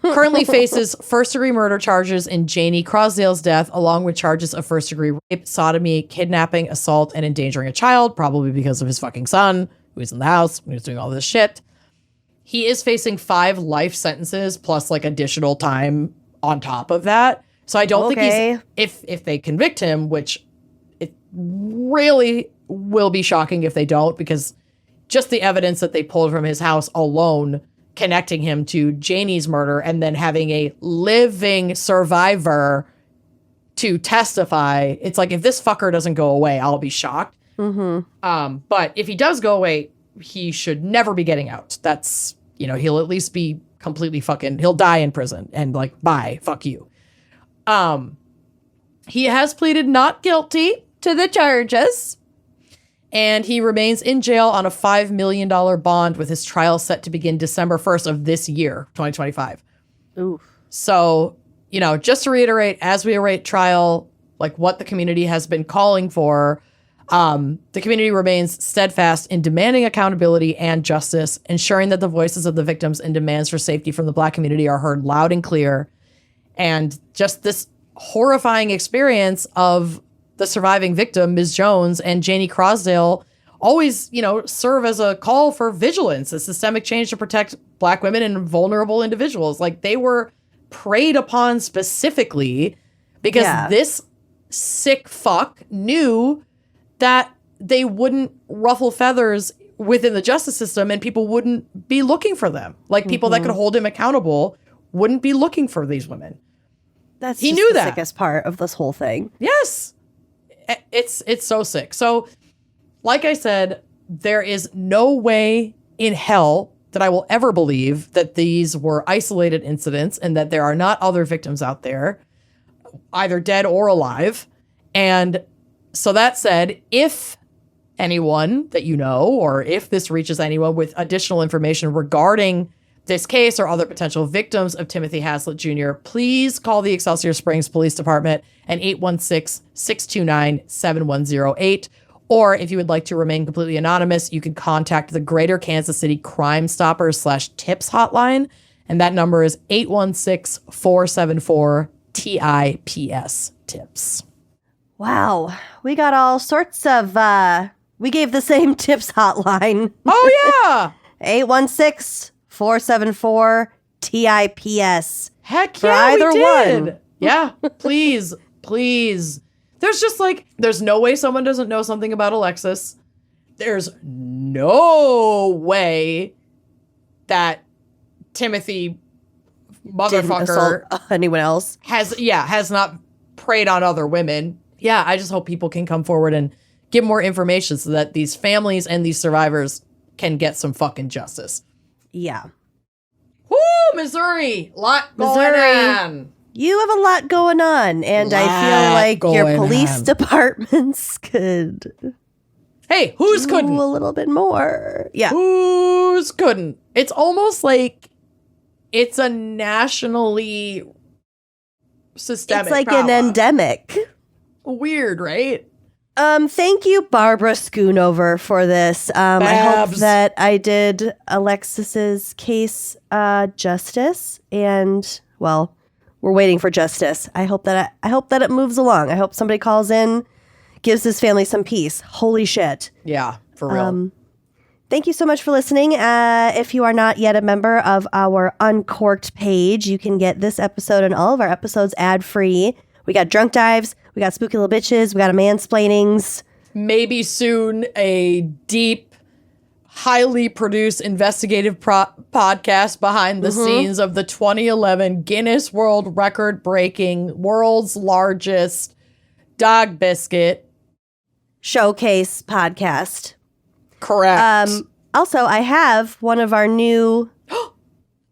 S3: currently faces first-degree murder charges in Janie Crosdale's death, along with charges of first-degree rape, sodomy, kidnapping, assault, and endangering a child, probably because of his fucking son, who was in the house, who was doing all this shit. He is facing 5 life sentences plus like additional time on top of that. So I don't think if they convict him, which it really will be shocking if they don't, because just the evidence that they pulled from his house alone connecting him to Janie's murder and then having a living survivor to testify. It's like, if this fucker doesn't go away, I'll be shocked. But if he does go away, he should never be getting out. That's, he'll at least be completely fucking, he'll die in prison and like, bye, fuck you. He has pleaded not guilty to the charges, and he remains in jail on a $5 million bond, with his trial set to begin December 1st of this year, 2025.
S2: Oof.
S3: So, just to reiterate, as we await trial, like what the community has been calling for, the community remains steadfast in demanding accountability and justice, ensuring that the voices of the victims and demands for safety from the Black community are heard loud and clear. And just this horrifying experience of the surviving victim, Ms. Jones, and Janie Crosdale always, serve as a call for vigilance, a systemic change to protect Black women and vulnerable individuals. Like, they were preyed upon specifically because this sick fuck knew that they wouldn't ruffle feathers within the justice system and people wouldn't be looking for them. Like, people that could hold him accountable wouldn't be looking for these women.
S2: He knew the sickest part of this whole thing.
S3: Yes. It's so sick. So, like I said, there is no way in hell that I will ever believe that these were isolated incidents and that there are not other victims out there, either dead or alive. And so that said, if anyone that you know, or if this reaches anyone with additional information regarding this case or other potential victims of Timothy Haslett Jr., please call the Excelsior Springs Police Department at 816-629-7108. Or if you would like to remain completely anonymous, you can contact the Greater Kansas City Crime Stoppers /Tips hotline. And that number is 816-474-TIPS tips.
S2: Wow. We got all sorts of, we gave the same tips hotline.
S3: Oh, yeah.
S2: 816-474-TIPS.
S3: Heck
S2: For
S3: yeah,
S2: either
S3: we did.
S2: one.
S3: Yeah, please, please. There's just like, there's no way someone doesn't know something about Alexis. There's no way that Timothy motherfucker
S2: anyone else
S3: has not preyed on other women. Yeah, I just hope people can come forward and give more information so that these families and these survivors can get some fucking justice.
S2: Yeah.
S3: Woo, Missouri, lot going on.
S2: You have a lot going on, and I feel like your police departments could.
S3: Hey, who's
S2: do
S3: couldn't?
S2: A little bit more. Yeah.
S3: Who's couldn't? It's almost like it's a nationally systemic
S2: It's like
S3: problem.
S2: an endemic.
S3: Weird, right?
S2: Thank you, Barbara Schoonover, for this. I hope
S3: Babs.
S2: that I did Alexis's case justice, and well, we're waiting for justice. I hope that it moves along. I hope somebody calls in, gives his family some peace. Holy shit.
S3: Yeah, for real.
S2: Thank you so much for listening. If you are not yet a member of our Uncorked page, you can get this episode and all of our episodes ad-free. We got drunk dives, we got spooky little bitches, we got a mansplainings.
S3: Maybe soon a deep, highly produced investigative podcast behind the scenes of the 2011 Guinness World Record-breaking world's largest dog biscuit
S2: Showcase podcast.
S3: Correct.
S2: Also, I have one of our new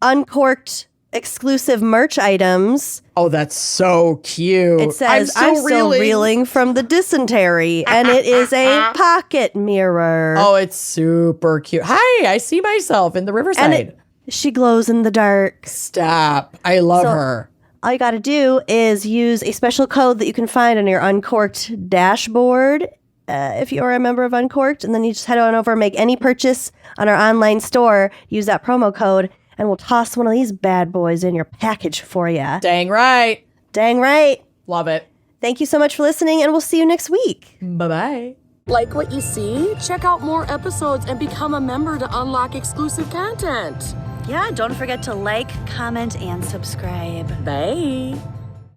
S2: Uncorked exclusive merch items.
S3: Oh, that's so cute.
S2: It says, I'm still reeling from the dysentery, and it is a pocket mirror.
S3: Oh, it's super cute. Hi, I see myself in the Riverside.
S2: And she glows in the dark.
S3: Stop. I love her.
S2: All you got to do is use a special code that you can find on your Uncorked dashboard if you are a member of Uncorked, and then you just head on over and make any purchase on our online store. Use that promo code, and we'll toss one of these bad boys in your package for you.
S3: Dang right.
S2: Dang right.
S3: Love it.
S2: Thank you so much for listening, and we'll see you next week.
S3: Bye-bye.
S5: Like what you see? Check out more episodes and become a member to unlock exclusive content.
S6: Yeah, don't forget to like, comment, and subscribe.
S5: Bye.